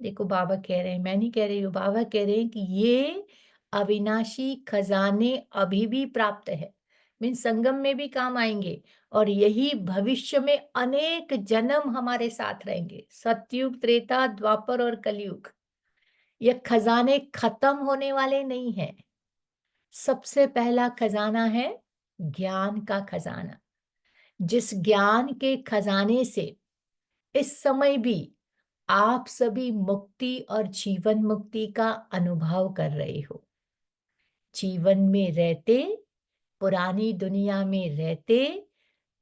देखो बाबा कह रहे हैं, मैं नहीं कह रही हूँ, बाबा कह रहे हैं कि ये अविनाशी खजाने अभी भी प्राप्त है, मीन संगम में भी काम आएंगे और यही भविष्य में अनेक जन्म हमारे साथ रहेंगे। सतयुग, त्रेता, द्वापर और कलयुग, ये खजाने खत्म होने वाले नहीं हैं। सबसे पहला खजाना है ज्ञान का खजाना। जिस ज्ञान के खजाने से इस समय भी आप सभी मुक्ति और जीवन मुक्ति का अनुभव कर रहे हो। जीवन में रहते, पुरानी दुनिया में रहते,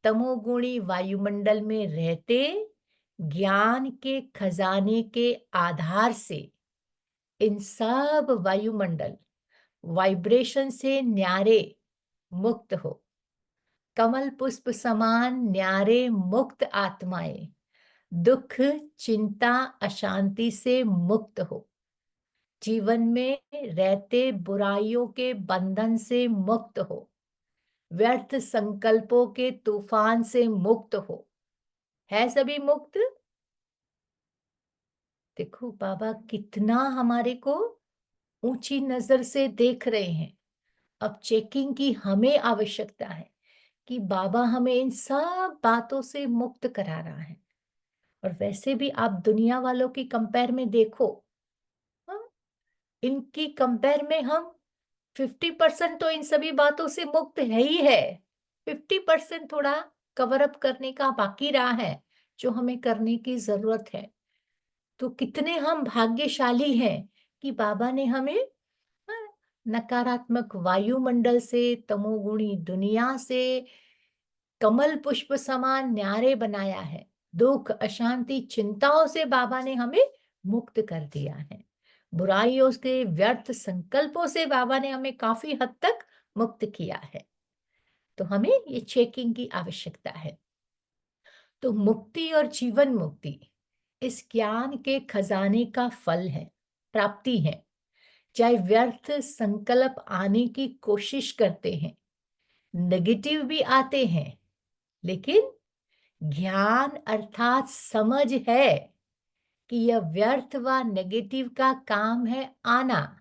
तमोगुणी वायुमंडल में रहते, ज्ञान के खजाने के आधार से इन सब वायुमंडल वाइब्रेशन से न्यारे मुक्त हो। कमल पुष्प समान न्यारे मुक्त आत्माएं दुख, चिंता, अशांति से मुक्त हो। जीवन में रहते बुराइयों के बंधन से मुक्त हो। व्यर्थ संकल्पों के तूफान से मुक्त हो। है सभी मुक्त? देखो बाबा कितना हमारे को ऊंची नजर से देख रहे हैं। अब चेकिंग की हमें आवश्यकता है कि बाबा हमें इन सब बातों से मुक्त करा रहा है। और वैसे भी आप दुनिया वालों की कंपेयर में देखो, हाँ, इनकी कंपेयर में हम 50% तो इन सभी बातों से मुक्त है ही है। 50% थोड़ा कवर अप करने का बाकी रहा है, जो हमें करने की जरूरत है। तो कितने हम भाग्यशाली हैं कि बाबा ने हमें हाँ, नकारात्मक वायुमंडल से, तमोगुणी दुनिया से कमल पुष्प समान न्यारे बनाया है। दुख, अशांति, चिंताओं से बाबा ने हमें मुक्त कर दिया है। बुराइयों के व्यर्थ संकल्पों से बाबा ने हमें काफी हद तक मुक्त किया है। तो हमें ये चेकिंग की आवश्यकता है। तो मुक्ति और जीवन मुक्ति इस ज्ञान के खजाने का फल है, प्राप्ति है। चाहे व्यर्थ संकल्प आने की कोशिश करते हैं, नेगेटिव भी आते हैं, लेकिन ज्ञान अर्थात समझ है कि यह व्यर्थ व नेगेटिव का काम है आना,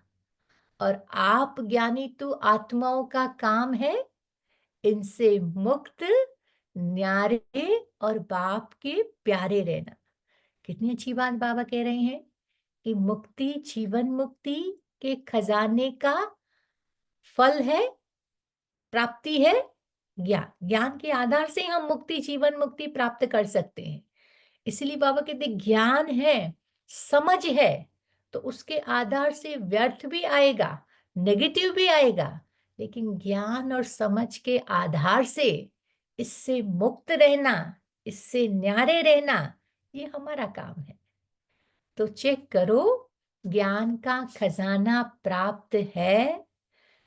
और आप ज्ञानी तो आत्माओं का काम है इनसे मुक्त, न्यारे और बाप के प्यारे रहना। कितनी अच्छी बात बाबा कह रहे हैं कि मुक्ति, जीवन मुक्ति के खजाने का फल है, प्राप्ति है ज्ञान। ज्ञान के आधार से हम मुक्ति, जीवन मुक्ति प्राप्त कर सकते हैं। इसलिए बाबा कहते ज्ञान है, समझ है, तो उसके आधार से व्यर्थ भी आएगा, नेगेटिव भी आएगा, लेकिन ज्ञान और समझ के आधार से इससे मुक्त रहना, इससे न्यारे रहना, ये हमारा काम है। तो चेक करो, ज्ञान का खजाना प्राप्त है,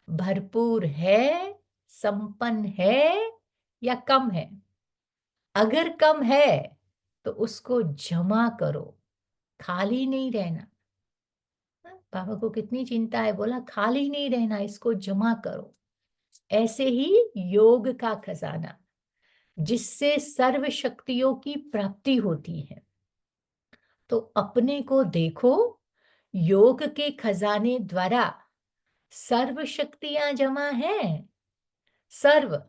भरपूर है, संपन्न है या कम है? अगर कम है तो उसको जमा करो, खाली नहीं रहना। बाबा को कितनी चिंता है, बोला खाली नहीं रहना, इसको जमा करो। ऐसे ही योग का खजाना, जिससे सर्व शक्तियों की प्राप्ति होती है। तो अपने को देखो, योग के खजाने द्वारा सर्व शक्तियां जमा हैं। सर्व,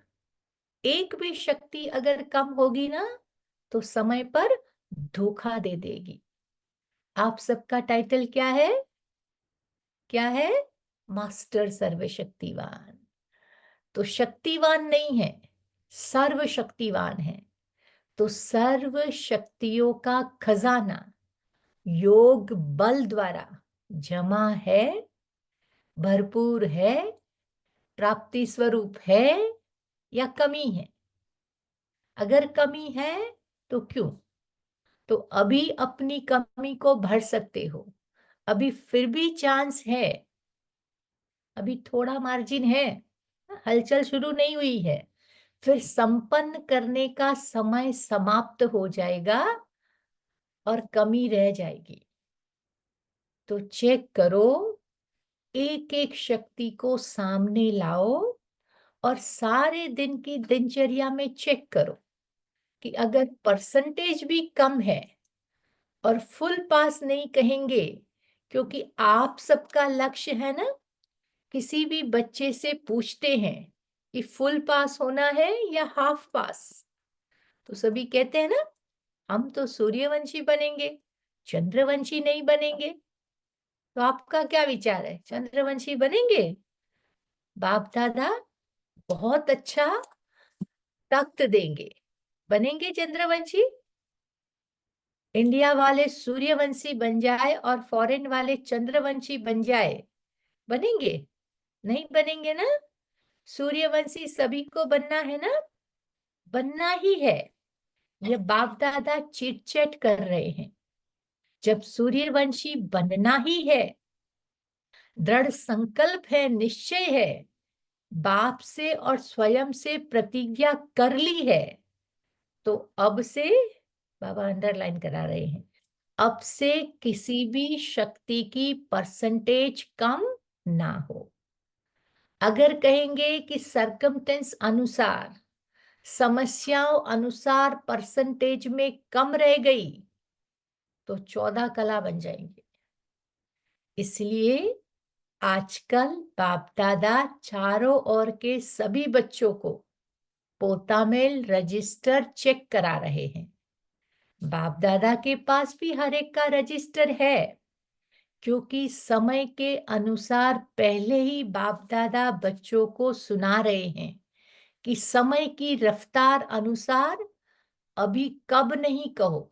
एक भी शक्ति अगर कम होगी ना तो समय पर धोखा दे देगी। आप सबका टाइटल क्या है? क्या है? मास्टर सर्वशक्तिवान। तो शक्तिवान नहीं है, सर्वशक्तिवान है। तो सर्व शक्तियों का खजाना योग बल द्वारा जमा है, भरपूर है, प्राप्ति स्वरूप है या कमी है? अगर कमी है तो क्यों? तो अभी अपनी कमी को भर सकते हो, अभी फिर भी चांस है, अभी थोड़ा मार्जिन है, हलचल शुरू नहीं हुई है, फिर संपन्न करने का समय समाप्त हो जाएगा और कमी रह जाएगी। तो चेक करो, एक एक शक्ति को सामने लाओ और सारे दिन की दिनचर्या में चेक करो कि अगर परसेंटेज भी कम है, और फुल पास नहीं कहेंगे क्योंकि आप सबका लक्ष्य है ना, किसी भी बच्चे से पूछते हैं कि फुल पास होना है या हाफ पास, तो सभी कहते हैं ना, हम तो सूर्यवंशी बनेंगे, चंद्रवंशी नहीं बनेंगे। तो आपका क्या विचार है, चंद्रवंशी बनेंगे? बाप दादा बहुत अच्छा तख्त देंगे, बनेंगे चंद्रवंशी? इंडिया वाले सूर्यवंशी बन जाए और फॉरेन वाले चंद्रवंशी बन जाए, बनेंगे? नहीं बनेंगे ना। सूर्यवंशी सभी को बनना है ना, बनना ही है। ये बाप दादा चिट चैट कर रहे हैं। जब सूर्यवंशी बनना ही है, दृढ़ संकल्प है, निश्चय है, बाप से और स्वयं से प्रतिज्ञा कर ली है, तो अब से, बाबा अंडरलाइन करा रहे हैं, अब से किसी भी शक्ति की परसेंटेज कम ना हो। अगर कहेंगे कि सरकमटेंस अनुसार, समस्याओं अनुसार परसेंटेज में कम रह गई, तो 14 कला बन जाएंगे। इसलिए आजकल बाप दादा चारों ओर के सभी बच्चों को पोतामेल रजिस्टर चेक करा रहे हैं। बाप दादा के पास भी हर एक का रजिस्टर है, क्योंकि समय के अनुसार पहले ही बाप दादा बच्चों को सुना रहे हैं कि समय की रफ्तार अनुसार अभी कब नहीं कहो,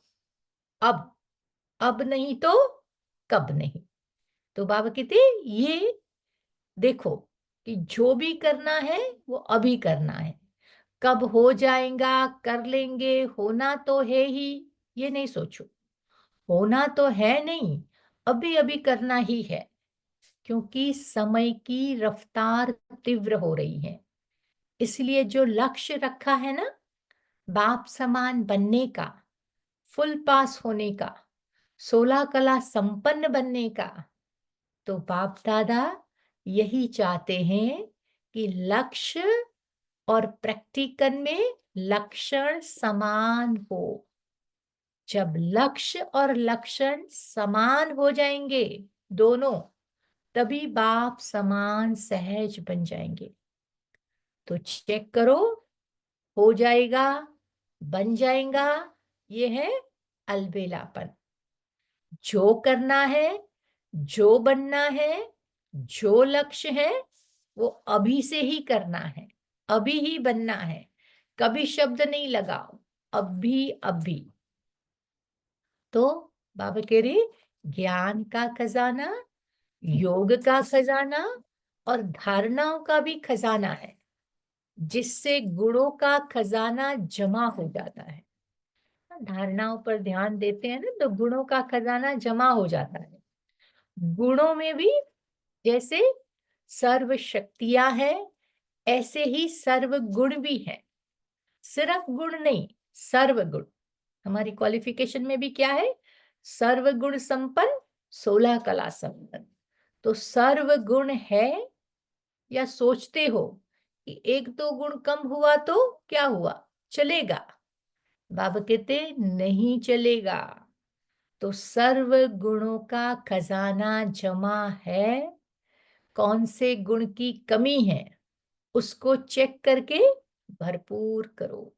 अब नहीं तो कब नहीं। तो बाबा कहते ये देखो कि जो भी करना है वो अभी करना है, कब हो जाएगा कर लेंगे, होना तो है ही, ये नहीं सोचो, होना तो है नहीं, अभी अभी करना ही है, क्योंकि समय की रफ्तार तीव्र हो रही है। इसलिए जो लक्ष्य रखा है ना, बाप समान बनने का, फुल पास होने का, 16 कला संपन्न बनने का, तो बाप दादा यही चाहते हैं कि लक्ष्य और प्रैक्टिकल में लक्षण समान हो। जब लक्ष्य और लक्षण समान हो जाएंगे दोनों, तभी बाप समान सहज बन जाएंगे। तो चेक करो, हो जाएगा, बन जाएगा, ये है अलबेलापन। जो करना है, जो बनना है, जो लक्ष्य है, वो अभी से ही करना है, अभी ही बनना है। कभी शब्द नहीं लगाओ, अभी अभी। तो बाबा कह रहे ज्ञान का खजाना, योग का खजाना और धारणाओं का भी खजाना है, जिससे गुणों का खजाना जमा हो जाता है। धारणाओं पर ध्यान देते हैं ना, तो गुणों का खजाना जमा हो जाता है। गुणों में भी जैसे सर्व शक्तियां हैं, ऐसे ही सर्व गुण भी हैं। सिर्फ गुण नहीं, सर्व गुण। हमारी क्वालिफिकेशन में भी क्या है, सर्व गुण संपन्न, 16 कला संपन्न। तो सर्व गुण है, या सोचते हो कि एक दो गुण कम हुआ तो क्या हुआ, चलेगा? बाबा कहते नहीं चलेगा। तो सर्व गुणों का खजाना जमा है, कौन से गुण की कमी है उसको चेक करके भरपूर करो।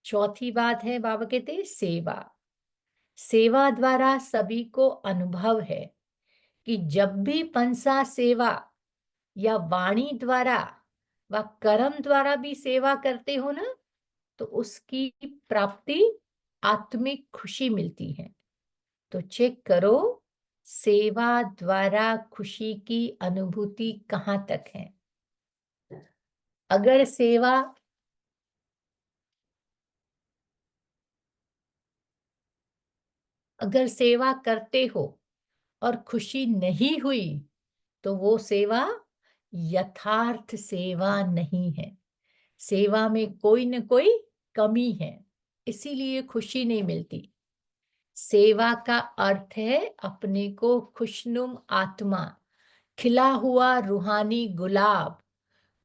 चौथी बात है, बाबा कहते सेवा। सेवा द्वारा सभी को अनुभव है कि जब भी पंसा सेवा या वाणी द्वारा व कर्म द्वारा भी सेवा करते हो ना, तो उसकी प्राप्ति आत्मिक खुशी मिलती है। तो चेक करो, सेवा द्वारा खुशी की अनुभूति कहाँ तक है। अगर सेवा अगर सेवा करते हो और खुशी नहीं हुई, तो वो सेवा यथार्थ सेवा नहीं है। सेवा में कोई न कोई कमी है, इसीलिए खुशी नहीं मिलती। सेवा का अर्थ है अपने को खुशनुम आत्मा, खिला हुआ रूहानी गुलाब,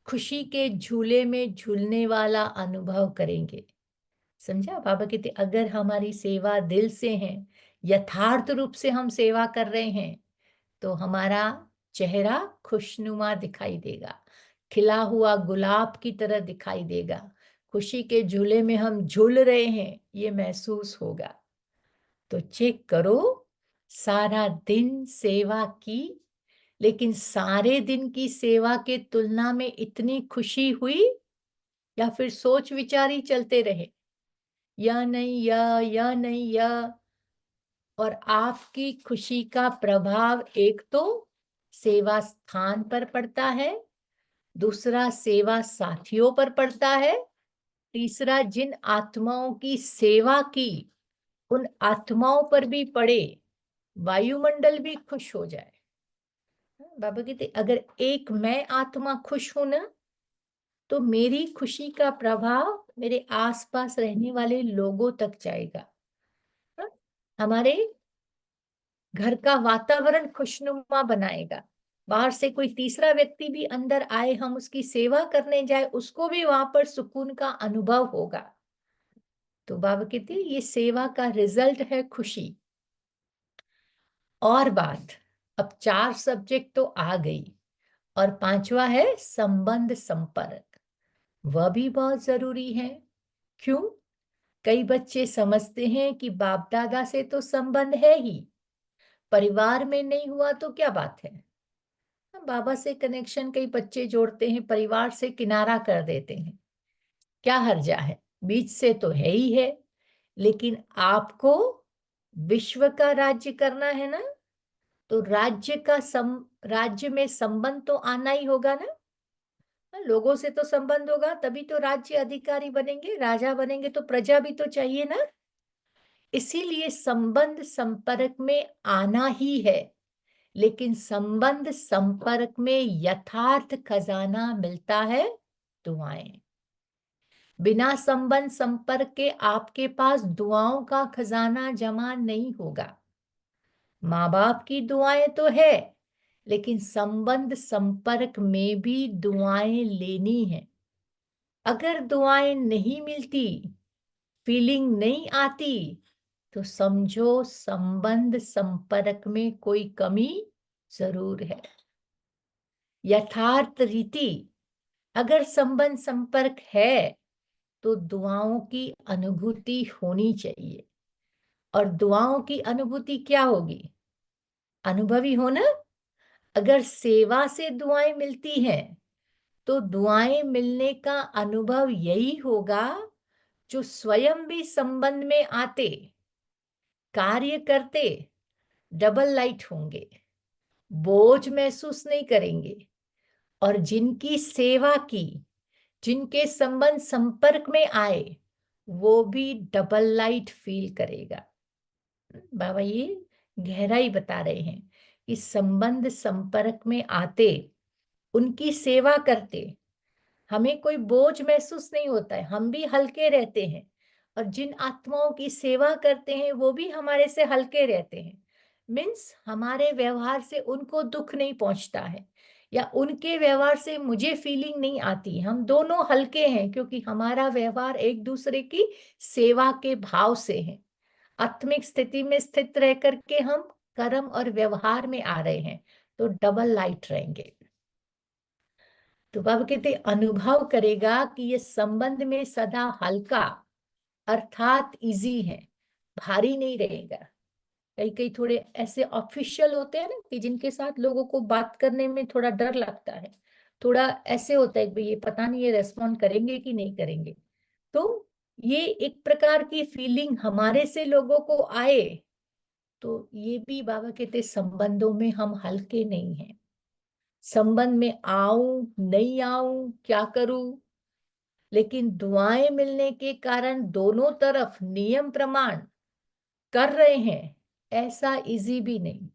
खुशी के झूले में झूलने वाला अनुभव करेंगे। समझा? बाबा कहते अगर हमारी सेवा दिल से है, यथार्थ रूप से हम सेवा कर रहे हैं, तो हमारा चेहरा खुशनुमा दिखाई देगा, खिला हुआ गुलाब की तरह दिखाई देगा। खुशी के झूले में हम झूल रहे हैं, ये महसूस होगा। तो चेक करो, सारा दिन सेवा की, लेकिन सारे दिन की सेवा के तुलना में इतनी खुशी हुई, या फिर सोच विचार ही चलते रहे, या नहीं या नहीं या। और आपकी खुशी का प्रभाव एक तो सेवा स्थान पर पड़ता है, दूसरा सेवा साथियों पर पड़ता है, तीसरा जिन आत्माओं की सेवा की उन आत्माओं पर भी पड़े, वायुमंडल भी खुश हो जाए। बाबा कहते अगर एक मैं आत्मा खुश हूं ना, तो मेरी खुशी का प्रभाव मेरे आसपास रहने वाले लोगों तक जाएगा। हमारे घर का वातावरण खुशनुमा बनाएगा। बाहर से कोई तीसरा व्यक्ति भी अंदर आए, हम उसकी सेवा करने जाए, उसको भी वहां पर सुकून का अनुभव होगा। तो बाबा कहते ये सेवा का रिजल्ट है खुशी। और बात, अब 4 सब्जेक्ट तो आ गई, और 5वां है संबंध संपर्क। वह भी बहुत जरूरी है। क्यों? कई बच्चे समझते हैं कि बाप दादा से तो संबंध है ही, परिवार में नहीं हुआ तो क्या बात है। बाबा से कनेक्शन कई बच्चे जोड़ते हैं, परिवार से किनारा कर देते हैं। क्या हर्जा है, बीच से तो है ही है। लेकिन आपको विश्व का राज्य करना है ना, तो राज्य में संबंध तो आना ही होगा ना। लोगों से तो संबंध होगा, तभी तो राज्य अधिकारी बनेंगे, राजा बनेंगे, तो प्रजा भी तो चाहिए ना। इसीलिए संबंध संपर्क में आना ही है। लेकिन संबंध संपर्क में यथार्थ खजाना मिलता है दुआएं। बिना संबंध संपर्क के आपके पास दुआओं का खजाना जमा नहीं होगा। माँ बाप की दुआएं तो है, लेकिन संबंध संपर्क में भी दुआएं लेनी है। अगर दुआएं नहीं मिलती, फीलिंग नहीं आती, तो समझो संबंध संपर्क में कोई कमी जरूर है। यथार्थ रीति अगर संबंध संपर्क है, तो दुआओं की अनुभूति होनी चाहिए। और दुआओं की अनुभूति क्या होगी? अनुभवी होना। अगर सेवा से दुआएं मिलती हैं, तो दुआएं मिलने का अनुभव यही होगा जो स्वयं भी संबंध में आते, कार्य करते डबल लाइट होंगे, बोझ महसूस नहीं करेंगे, और जिनकी सेवा की, जिनके संबंध संपर्क में आए, वो भी डबल लाइट फील करेगा। बाबा ये गहराई बता रहे हैं कि संबंध संपर्क में आते, उनकी सेवा करते, हमें कोई बोझ महसूस नहीं होता है, हम भी हल्के रहते हैं। और जिन आत्माओं की सेवा करते हैं वो भी हमारे से हल्के रहते हैं। मीन्स हमारे व्यवहार से उनको दुख नहीं पहुंचता है, या उनके व्यवहार से मुझे फीलिंग नहीं आती। हम दोनों हल्के हैं, क्योंकि हमारा व्यवहार एक दूसरे की सेवा के भाव से है। आत्मिक स्थिति में स्थित रह करके हम कर्म और व्यवहार में आ रहे हैं, तो डबल लाइट रहेंगे। तो बाबा कहते अनुभव करेगा कि ये संबंध में सदा हल्का, अर्थात इजी है, भारी नहीं रहेगा। कई कई थोड़े ऐसे ऑफिशियल होते हैं ना, कि जिनके साथ लोगों को बात करने में थोड़ा डर लगता है, थोड़ा ऐसे होता है कि भाई ये पता नहीं ये रेस्पॉन्ड करेंगे कि नहीं करेंगे। तो ये एक प्रकार की फीलिंग हमारे से लोगों को आए, तो ये भी बाबा कहते संबंधों में हम हल्के नहीं हैं। संबंध में आऊं नहीं आऊं, क्या करूं। लेकिन दुआएं मिलने के कारण दोनों तरफ नियम प्रमाण कर रहे हैं, ऐसा इजी भी नहीं।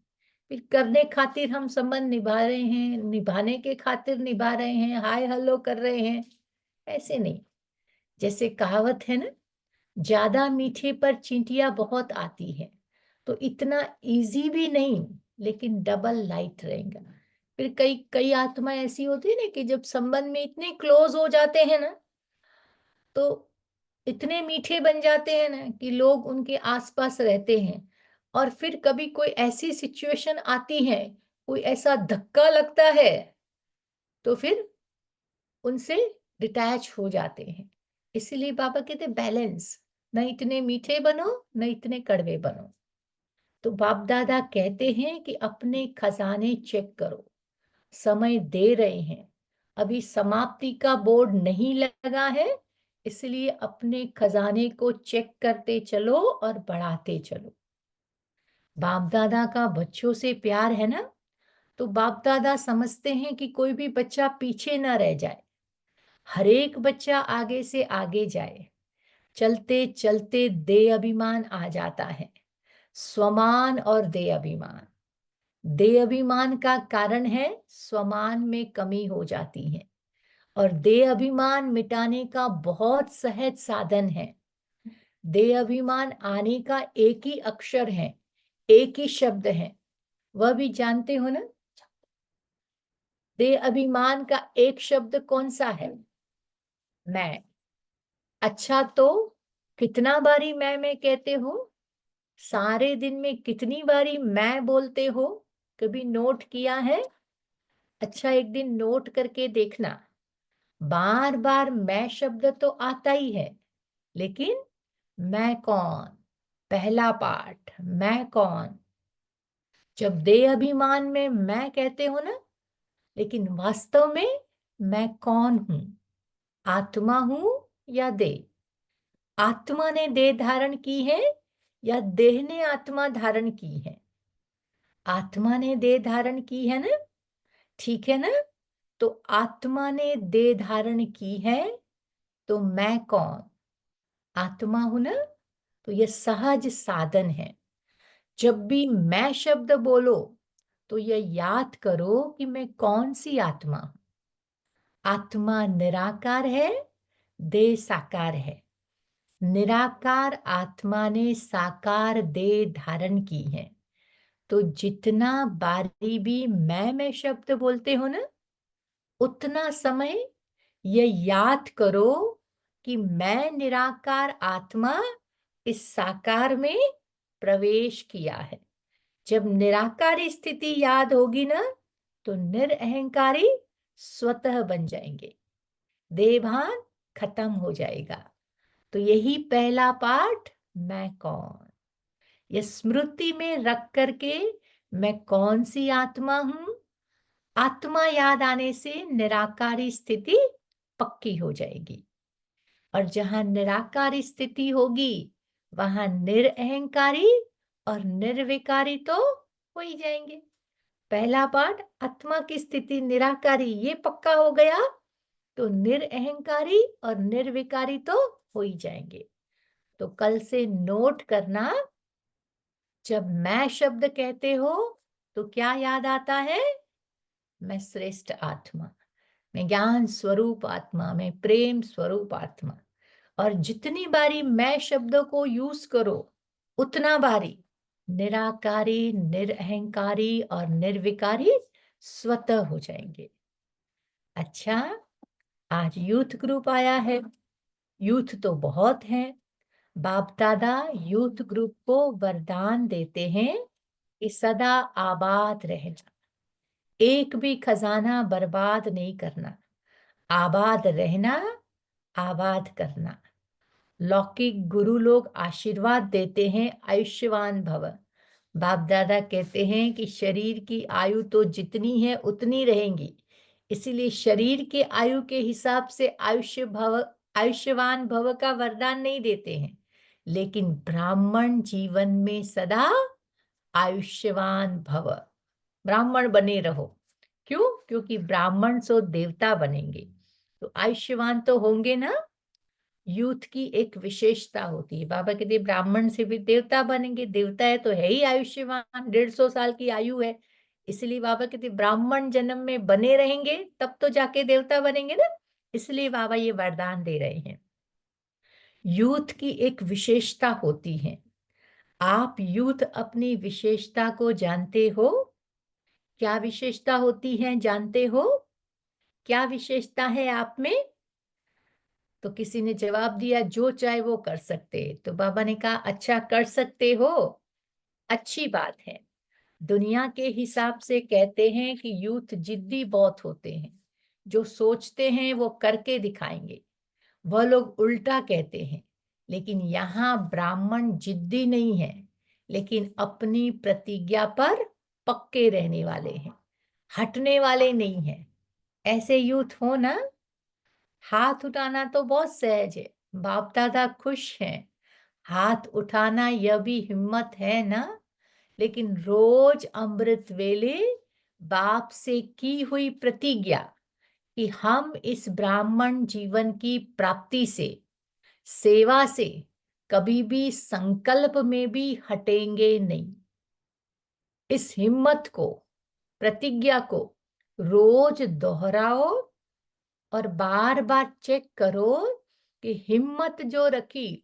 फिर करने खातिर हम संबंध निभा रहे हैं, निभाने के खातिर निभा रहे हैं, हाय हेलो कर रहे हैं, ऐसे नहीं। जैसे कहावत है ना, ज्यादा मीठे पर चींटियां बहुत आती है, तो इतना इजी भी नहीं, लेकिन डबल लाइट रहेगा। फिर कई कई आत्मा ऐसी होती है ना कि जब संबंध में इतने क्लोज हो जाते हैं ना, तो इतने मीठे बन जाते हैं ना कि लोग उनके आसपास रहते हैं। और फिर कभी कोई ऐसी सिचुएशन आती है, कोई ऐसा धक्का लगता है, तो फिर उनसे डिटैच हो जाते हैं। इसीलिए बाबा कहते बैलेंस, न इतने मीठे बनो न इतने कड़वे बनो। तो बाप दादा कहते हैं कि अपने खजाने चेक करो, समय दे रहे हैं, अभी समाप्ति का बोर्ड नहीं लगा है, इसलिए अपने खजाने को चेक करते चलो और बढ़ाते चलो। बाप दादा का बच्चों से प्यार है ना, तो बाप दादा समझते हैं कि कोई भी बच्चा पीछे ना रह जाए, हर एक बच्चा आगे से आगे जाए। चलते चलते दे अभिमान आ जाता है, स्वमान और दे अभिमान। दे अभिमान का कारण है स्वमान में कमी हो जाती है, और दे अभिमान मिटाने का बहुत सहज साधन है। दे अभिमान आने का एक ही अक्षर है, एक ही शब्द है, वह भी जानते हो ना? दे अभिमान का एक शब्द कौन सा है? मैं। अच्छा, तो कितना बारी मैं कहते हो? सारे दिन में कितनी बारी मैं बोलते हो? कभी नोट किया है? अच्छा, एक दिन नोट करके देखना। बार बार मैं शब्द तो आता ही है, लेकिन मैं कौन? पहला पाठ, मैं कौन? जब दे अभिमान में मैं कहते हो ना, लेकिन वास्तव में मैं कौन हूं? आत्मा हूं या देह? आत्मा ने देह धारण की है या देह ने आत्मा धारण की है? आत्मा ने देह धारण की है ना, ठीक है ना? तो आत्मा ने देह धारण की है, तो मैं कौन? आत्मा हूं ना। तो यह सहज साधन है। जब भी मैं शब्द बोलो, तो यह याद करो कि मैं कौन सी आत्मा हूं। आत्मा निराकार है, देह साकार है। निराकार आत्मा ने साकार देह धारण की है। तो जितना बारी भी मैं शब्द बोलते हो ना, उतना समय यह याद करो कि मैं निराकार आत्मा इस साकार में प्रवेश किया है। जब निराकारी स्थिति याद होगी ना, तो निरअहंकारी स्वतः बन जाएंगे, देहभान खत्म हो जाएगा। तो यही पहला पाठ, मैं कौन, ये स्मृति में रख करके मैं कौन सी आत्मा हूं, आत्मा याद आने से निराकारी स्थिति पक्की हो जाएगी। और जहां निराकारी स्थिति होगी, वहां निरअहंकारी और निर्विकारी तो हो ही जाएंगे। पहला पाठ, आत्मा की स्थिति निराकारी, ये पक्का हो गया, तो निरअहंकारी और निर्विकारी तो हो ही जाएंगे। तो कल से नोट करना, जब मैं शब्द कहते हो तो क्या याद आता है? मैं श्रेष्ठ आत्मा, मैं ज्ञान स्वरूप आत्मा, मैं प्रेम स्वरूप आत्मा। और जितनी बारी मैं शब्दों को यूज करो, उतना बारी निराकारी, निरअहंकारी और निर्विकारी स्वतः हो जाएंगे। अच्छा, आज यूथ ग्रुप आया है। यूथ तो बहुत है। बाप दादा यूथ ग्रुप को वरदान देते हैं कि सदा आबाद रहना, एक भी खजाना बर्बाद नहीं करना, आबाद रहना, आबाद करना। लौकिक गुरु लोग आशीर्वाद देते हैं, आयुष्यवान भव। बाप दादा कहते हैं कि शरीर की आयु तो जितनी है उतनी रहेंगी, इसीलिए शरीर के आयु के हिसाब से आयुष्यवान भव का वरदान नहीं देते हैं, लेकिन ब्राह्मण जीवन में सदा आयुष्यवान भव, ब्राह्मण बने रहो। क्यों? क्योंकि ब्राह्मण सो देवता बनेंगे, तो आयुष्यवान तो होंगे ना। यूथ की एक विशेषता होती है, बाबा कहते हैं ब्राह्मण से भी देवता बनेंगे, देवता है तो है ही आयुष्यवान, 150 साल की आयु है। इसलिए बाबा कहते ब्राह्मण जन्म में बने रहेंगे, तब तो जाके देवता बनेंगे ना। इसलिए बाबा ये वरदान दे रहे हैं। यूथ की एक विशेषता होती है। आप यूथ अपनी विशेषता को जानते हो? क्या विशेषता होती है जानते हो? क्या विशेषता है आप में? तो किसी ने जवाब दिया, जो चाहे वो कर सकते। तो बाबा ने कहा, अच्छा कर सकते हो, अच्छी बात है। दुनिया के हिसाब से कहते हैं कि यूथ जिद्दी बहुत होते हैं, जो सोचते हैं वो करके दिखाएंगे। वह लोग उल्टा कहते हैं। लेकिन यहाँ ब्राह्मण जिद्दी नहीं है, लेकिन अपनी प्रतिज्ञा पर पक्के रहने वाले हैं, हटने वाले नहीं हैं। ऐसे यूथ हो ना? हाथ उठाना तो बहुत सहज है, बाप दादा खुश हैं। हाथ उठाना यह भी हिम्मत है ना? लेकिन रोज अमृत वेले बाप से की हुई प्रतिज्ञा कि हम इस ब्राह्मण जीवन की प्राप्ति से, सेवा से कभी भी संकल्प में भी हटेंगे नहीं। इस हिम्मत को, प्रतिज्ञा को रोज दोहराओ और बार बार चेक करो कि हिम्मत जो रखी,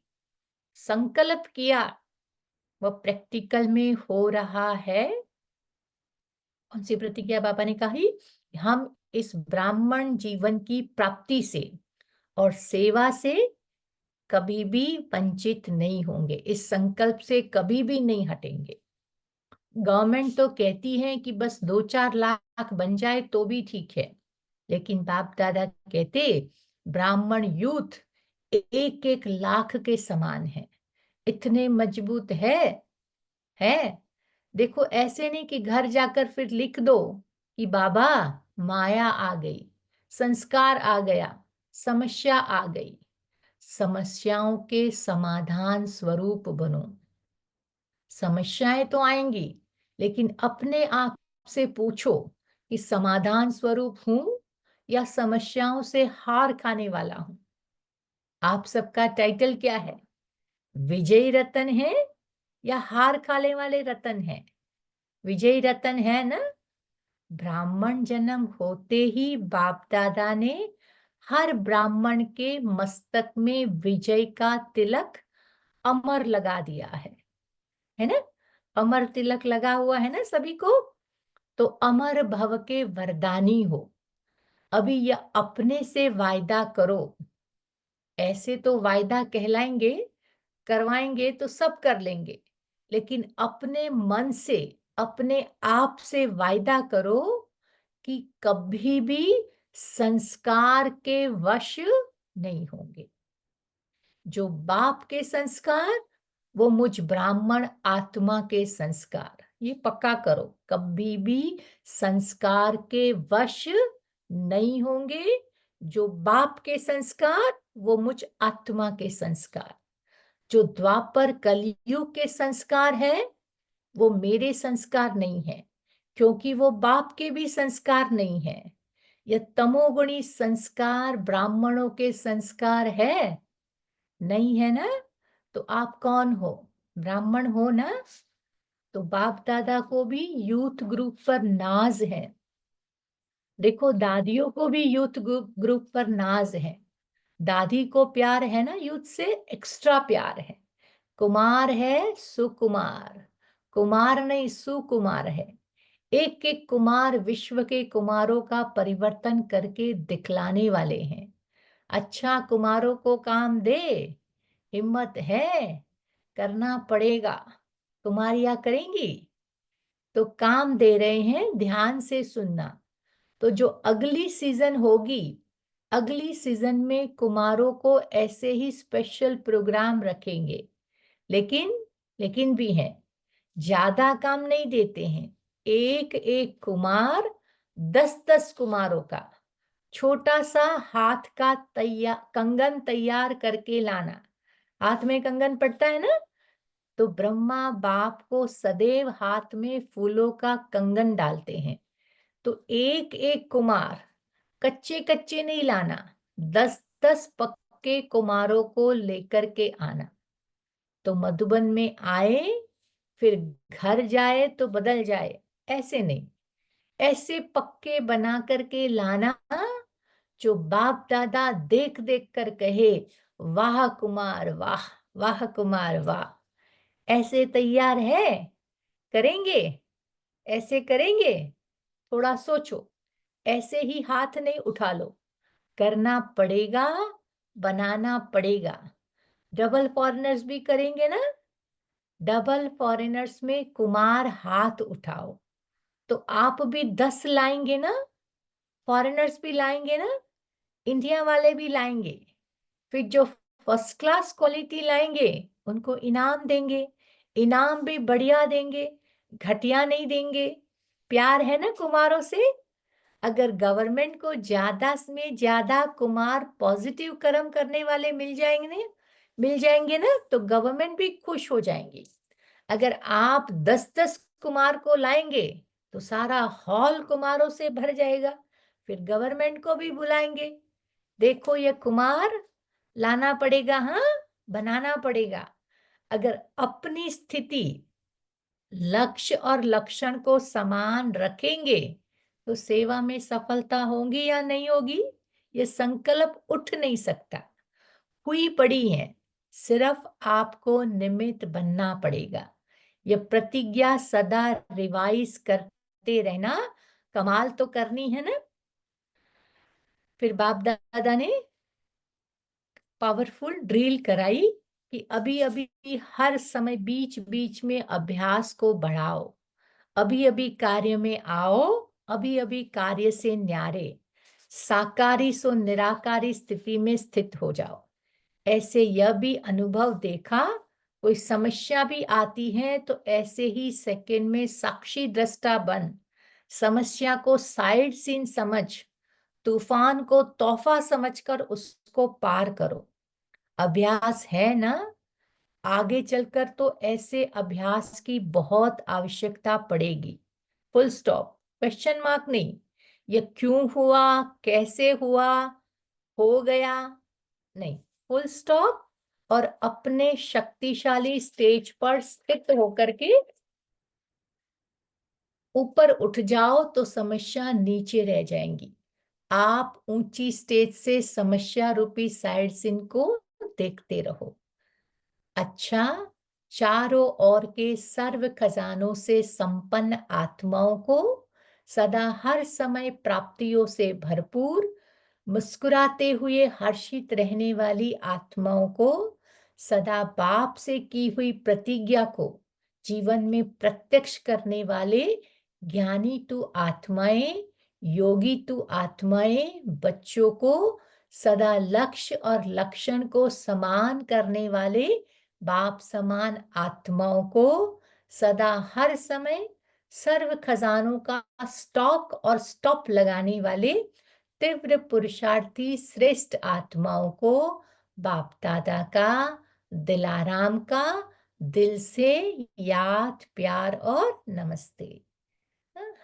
संकल्प किया, वह प्रैक्टिकल में हो रहा है। कौन सी प्रतिज्ञा बाबा ने कही? हम इस ब्राह्मण जीवन की प्राप्ति से और सेवा से कभी भी वंचित नहीं होंगे, इस संकल्प से कभी भी नहीं हटेंगे। गवर्नमेंट तो कहती है कि बस 2-4 लाख बन जाए तो भी ठीक है, लेकिन बाप दादा कहते ब्राह्मण यूथ 1-1 लाख के समान है, इतने मजबूत है। देखो, ऐसे नहीं कि घर जाकर फिर लिख दो कि बाबा माया आ गई, संस्कार आ गया, समस्या आ गई। समस्याओं के समाधान स्वरूप बनो। समस्याएं तो आएंगी, लेकिन अपने आप से पूछो कि समाधान स्वरूप हूं या समस्याओं से हार खाने वाला हूं। आप सबका टाइटल क्या है? विजयी रतन है या हार खाने वाले रतन है? विजयी रतन है ना? ब्राह्मण जन्म होते ही बाप दादा ने हर ब्राह्मण के मस्तक में विजय का तिलक अमर लगा दिया है ना? अमर तिलक लगा हुआ है ना सभी को? तो अमर भव के वरदानी हो। अभी यह अपने से वायदा करो। ऐसे तो वायदा कहलाएंगे, करवाएंगे तो सब कर लेंगे, लेकिन अपने मन से, अपने आप से वायदा करो कि कभी भी संस्कार के वश नहीं होंगे। जो बाप के संस्कार, वो मुझ ब्राह्मण आत्मा के संस्कार, ये पक्का करो, कभी भी संस्कार के वश नहीं होंगे। जो बाप के संस्कार, वो मुझ आत्मा के संस्कार। जो द्वापर कलयुग के संस्कार है, वो मेरे संस्कार नहीं है, क्योंकि वो बाप के भी संस्कार नहीं है। यह तमोगुणी संस्कार ब्राह्मणों के संस्कार है, नहीं है ना? तो आप कौन हो? ब्राह्मण हो ना? तो बाप दादा को भी यूथ ग्रुप पर नाज है। देखो, दादियों को भी यूथ ग्रुप पर नाज है। दादी को प्यार है ना यूथ से, एक्स्ट्रा प्यार है। कुमार है सुकुमार, कुमार नहीं सुकुमार है। एक एक कुमार विश्व के कुमारों का परिवर्तन करके दिखलाने वाले हैं। अच्छा, कुमारों को काम दे, हिम्मत है, करना पड़ेगा। कुमारियां करेंगी तो काम दे रहे हैं, ध्यान से सुनना। तो जो अगली सीजन होगी, अगली सीजन में कुमारों को ऐसे ही स्पेशल प्रोग्राम रखेंगे। लेकिन भी है, ज्यादा काम नहीं देते हैं। एक एक कुमार 10-10 कुमारों का छोटा सा हाथ का कंगन तैयार करके लाना। हाथ में कंगन पड़ता है ना? तो ब्रह्मा बाप को सदैव हाथ में फूलों का कंगन डालते हैं। तो एक एक कुमार, कच्चे कच्चे नहीं लाना, 10-10 पक्के कुमारों को लेकर के आना। तो मधुबन में आए, फिर घर जाए तो बदल जाए, ऐसे नहीं। ऐसे पक्के बना करके लाना जो बाप दादा देख देख कर कहे, वाह कुमार वाह, वाह कुमार वाह। ऐसे तैयार है? करेंगे? ऐसे करेंगे? थोड़ा सोचो। ऐसे ही हाथ नहीं उठा लो, करना पड़ेगा, बनाना पड़ेगा। डबल फॉरेनर्स भी करेंगे ना? डबल फॉरेनर्स में कुमार हाथ उठाओ। तो आप भी 10 लाएंगे ना? फॉरेनर्स भी लाएंगे ना? इंडिया वाले भी लाएंगे। फिर जो फर्स्ट क्लास क्वालिटी लाएंगे उनको इनाम देंगे। इनाम भी बढ़िया देंगे, घटिया नहीं देंगे। प्यार है ना कुमारों से? अगर गवर्नमेंट को ज्यादा में ज्यादा कुमार पॉजिटिव कर्म करने वाले मिल जाएंगे ना, तो गवर्नमेंट भी खुश हो जाएंगी। अगर आप 10-10 कुमार को लाएंगे तो सारा हॉल कुमारों से भर जाएगा। फिर गवर्नमेंट को भी बुलाएंगे, देखो ये कुमार लाना पड़ेगा, हाँ, बनाना पड़ेगा। अगर अपनी स्थिति, लक्ष्य और लक्षण को समान रखेंगे तो सेवा में सफलता होगी या नहीं होगी? ये संकल्प उठ नहीं सकता, हुई पड़ी है। सिर्फ आपको निमित्त बनना पड़ेगा। ये प्रतिज्ञा सदा रिवाइज करते रहना, कमाल तो करनी है ना। फिर बाप दादा ने पावरफुल ड्रिल कराई कि अभी अभी हर समय बीच बीच में अभ्यास को बढ़ाओ। अभी अभी कार्य में आओ, अभी अभी कार्य से न्यारे, साकारी सो निराकारी स्थिति में स्थित हो जाओ। ऐसे यह भी अनुभव देखा, कोई समस्या भी आती है तो ऐसे ही सेकंड में साक्षी दृष्टा बन समस्या को साइड सीन समझ, तूफान को तोहफा समझकर उसको पार करो। अभ्यास है ना? आगे चलकर तो ऐसे अभ्यास की बहुत आवश्यकता पड़ेगी। फुल स्टॉप, क्वेश्चन मार्क नहीं। ये क्यों हुआ, कैसे हुआ, हो गया, नहीं, फुल स्टॉप। और अपने शक्तिशाली स्टेज पर स्थित होकर के ऊपर उठ जाओ तो समस्या नीचे रह जाएंगी। आप ऊंची स्टेज से समस्या रूपी साइड सीन को देखते रहो। अच्छा, चारों ओर के सर्व खजानों से संपन्न आत्माओं को, सदा हर समय प्राप्तियों से भरपूर, मुस्कुराते हुए हर्षित रहने वाली आत्माओं को, सदा बाप से की हुई प्रतिज्ञा को जीवन में प्रत्यक्ष करने वाले ज्ञानी तु आत्माएं, योगी तु आत्माएं, बच्चों को सदा लक्ष्य और लक्षण को समान करने वाले बाप समान आत्माओं को, सदा हर समय सर्व खजानों का स्टॉक और स्टॉप लगाने वाले तीव्र पुरुषार्थी श्रेष्ठ आत्माओं को बाप दादा का, दिलाराम का दिल से याद, प्यार और नमस्ते।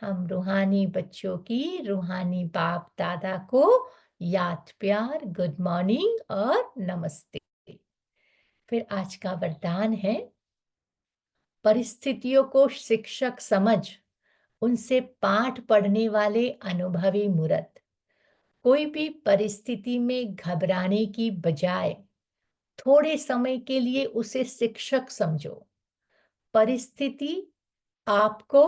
हम रूहानी बच्चों की रूहानी बाप दादा को याद, प्यार, गुड मॉर्निंग और नमस्ते। फिर आज का वरदान है, परिस्थितियों को शिक्षक समझ उनसे पाठ पढ़ने वाले अनुभवी मूर्त। कोई भी परिस्थिति में घबराने की बजाय थोड़े समय के लिए उसे शिक्षक समझो। परिस्थिति आपको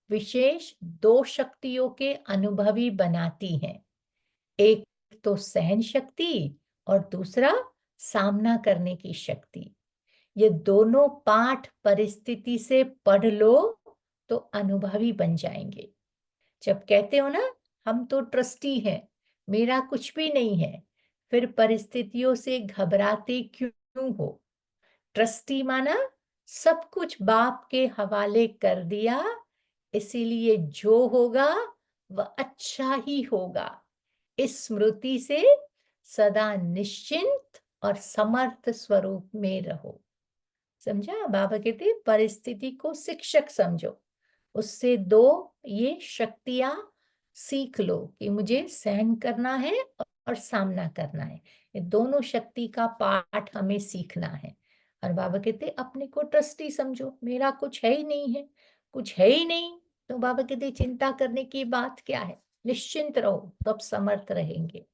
विशेष 2 शक्तियों के अनुभवी बनाती हैं। एक तो सहन शक्ति और दूसरा सामना करने की शक्ति। ये दोनों पाठ परिस्थिति से पढ़ लो तो अनुभवी बन जाएंगे। जब कहते हो ना, हम तो ट्रस्टी हैं, मेरा कुछ भी नहीं है, फिर परिस्थितियों से घबराते क्यों हो? ट्रस्टी माना सब कुछ बाप के हवाले कर दिया, इसीलिए जो होगा वह अच्छा ही होगा। इस स्मृति से सदा निश्चिंत और समर्थ स्वरूप में रहो। समझा? बाबा कहते हैं परिस्थिति को शिक्षक समझो, उससे 2 ये शक्तियां सीख लो कि मुझे सहन करना है और सामना करना है। ये दोनों शक्ति का पाठ हमें सीखना है। और बाबा कहते अपने को ट्रस्टी समझो, मेरा कुछ है ही नहीं है, कुछ है ही नहीं, तो बाबा कहते चिंता करने की बात क्या है? निश्चिंत रहो, तब समर्थ रहेंगे।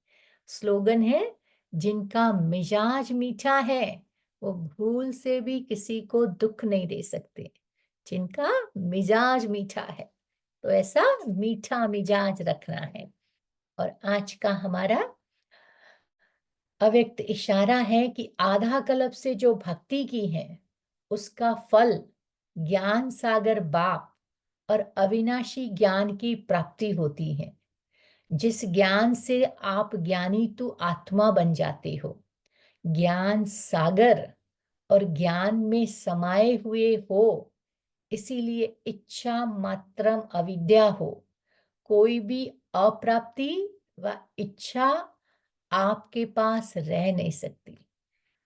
स्लोगन है, जिनका मिजाज मीठा है वो भूल से भी किसी को दुख नहीं दे सकते। जिनका मिजाज मीठा है, तो ऐसा मीठा मिजाज रखना है। और आज का हमारा अव्यक्त इशारा है कि आधा कल्प से जो भक्ति की है उसका फल ज्ञान सागर बाप और अविनाशी ज्ञान की प्राप्ति होती है। जिस ज्ञान से आप ज्ञानी तु आत्मा बन जाते हो, ज्ञान सागर और ज्ञान में समाये हुए हो, इसीलिए इच्छा मात्रम अविद्या हो। कोई भी अप्राप्ति व इच्छा आपके पास रह नहीं सकती।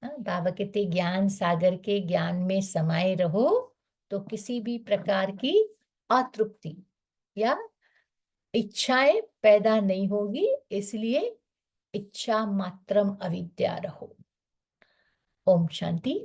हाँ, बाबा कहते ज्ञान सागर के ज्ञान में समाये रहो तो किसी भी प्रकार की अतृप्ति या इच्छाएं पैदा नहीं होगी, इसलिए इच्छा मात्रम अविद्या रहो। ओम शांति।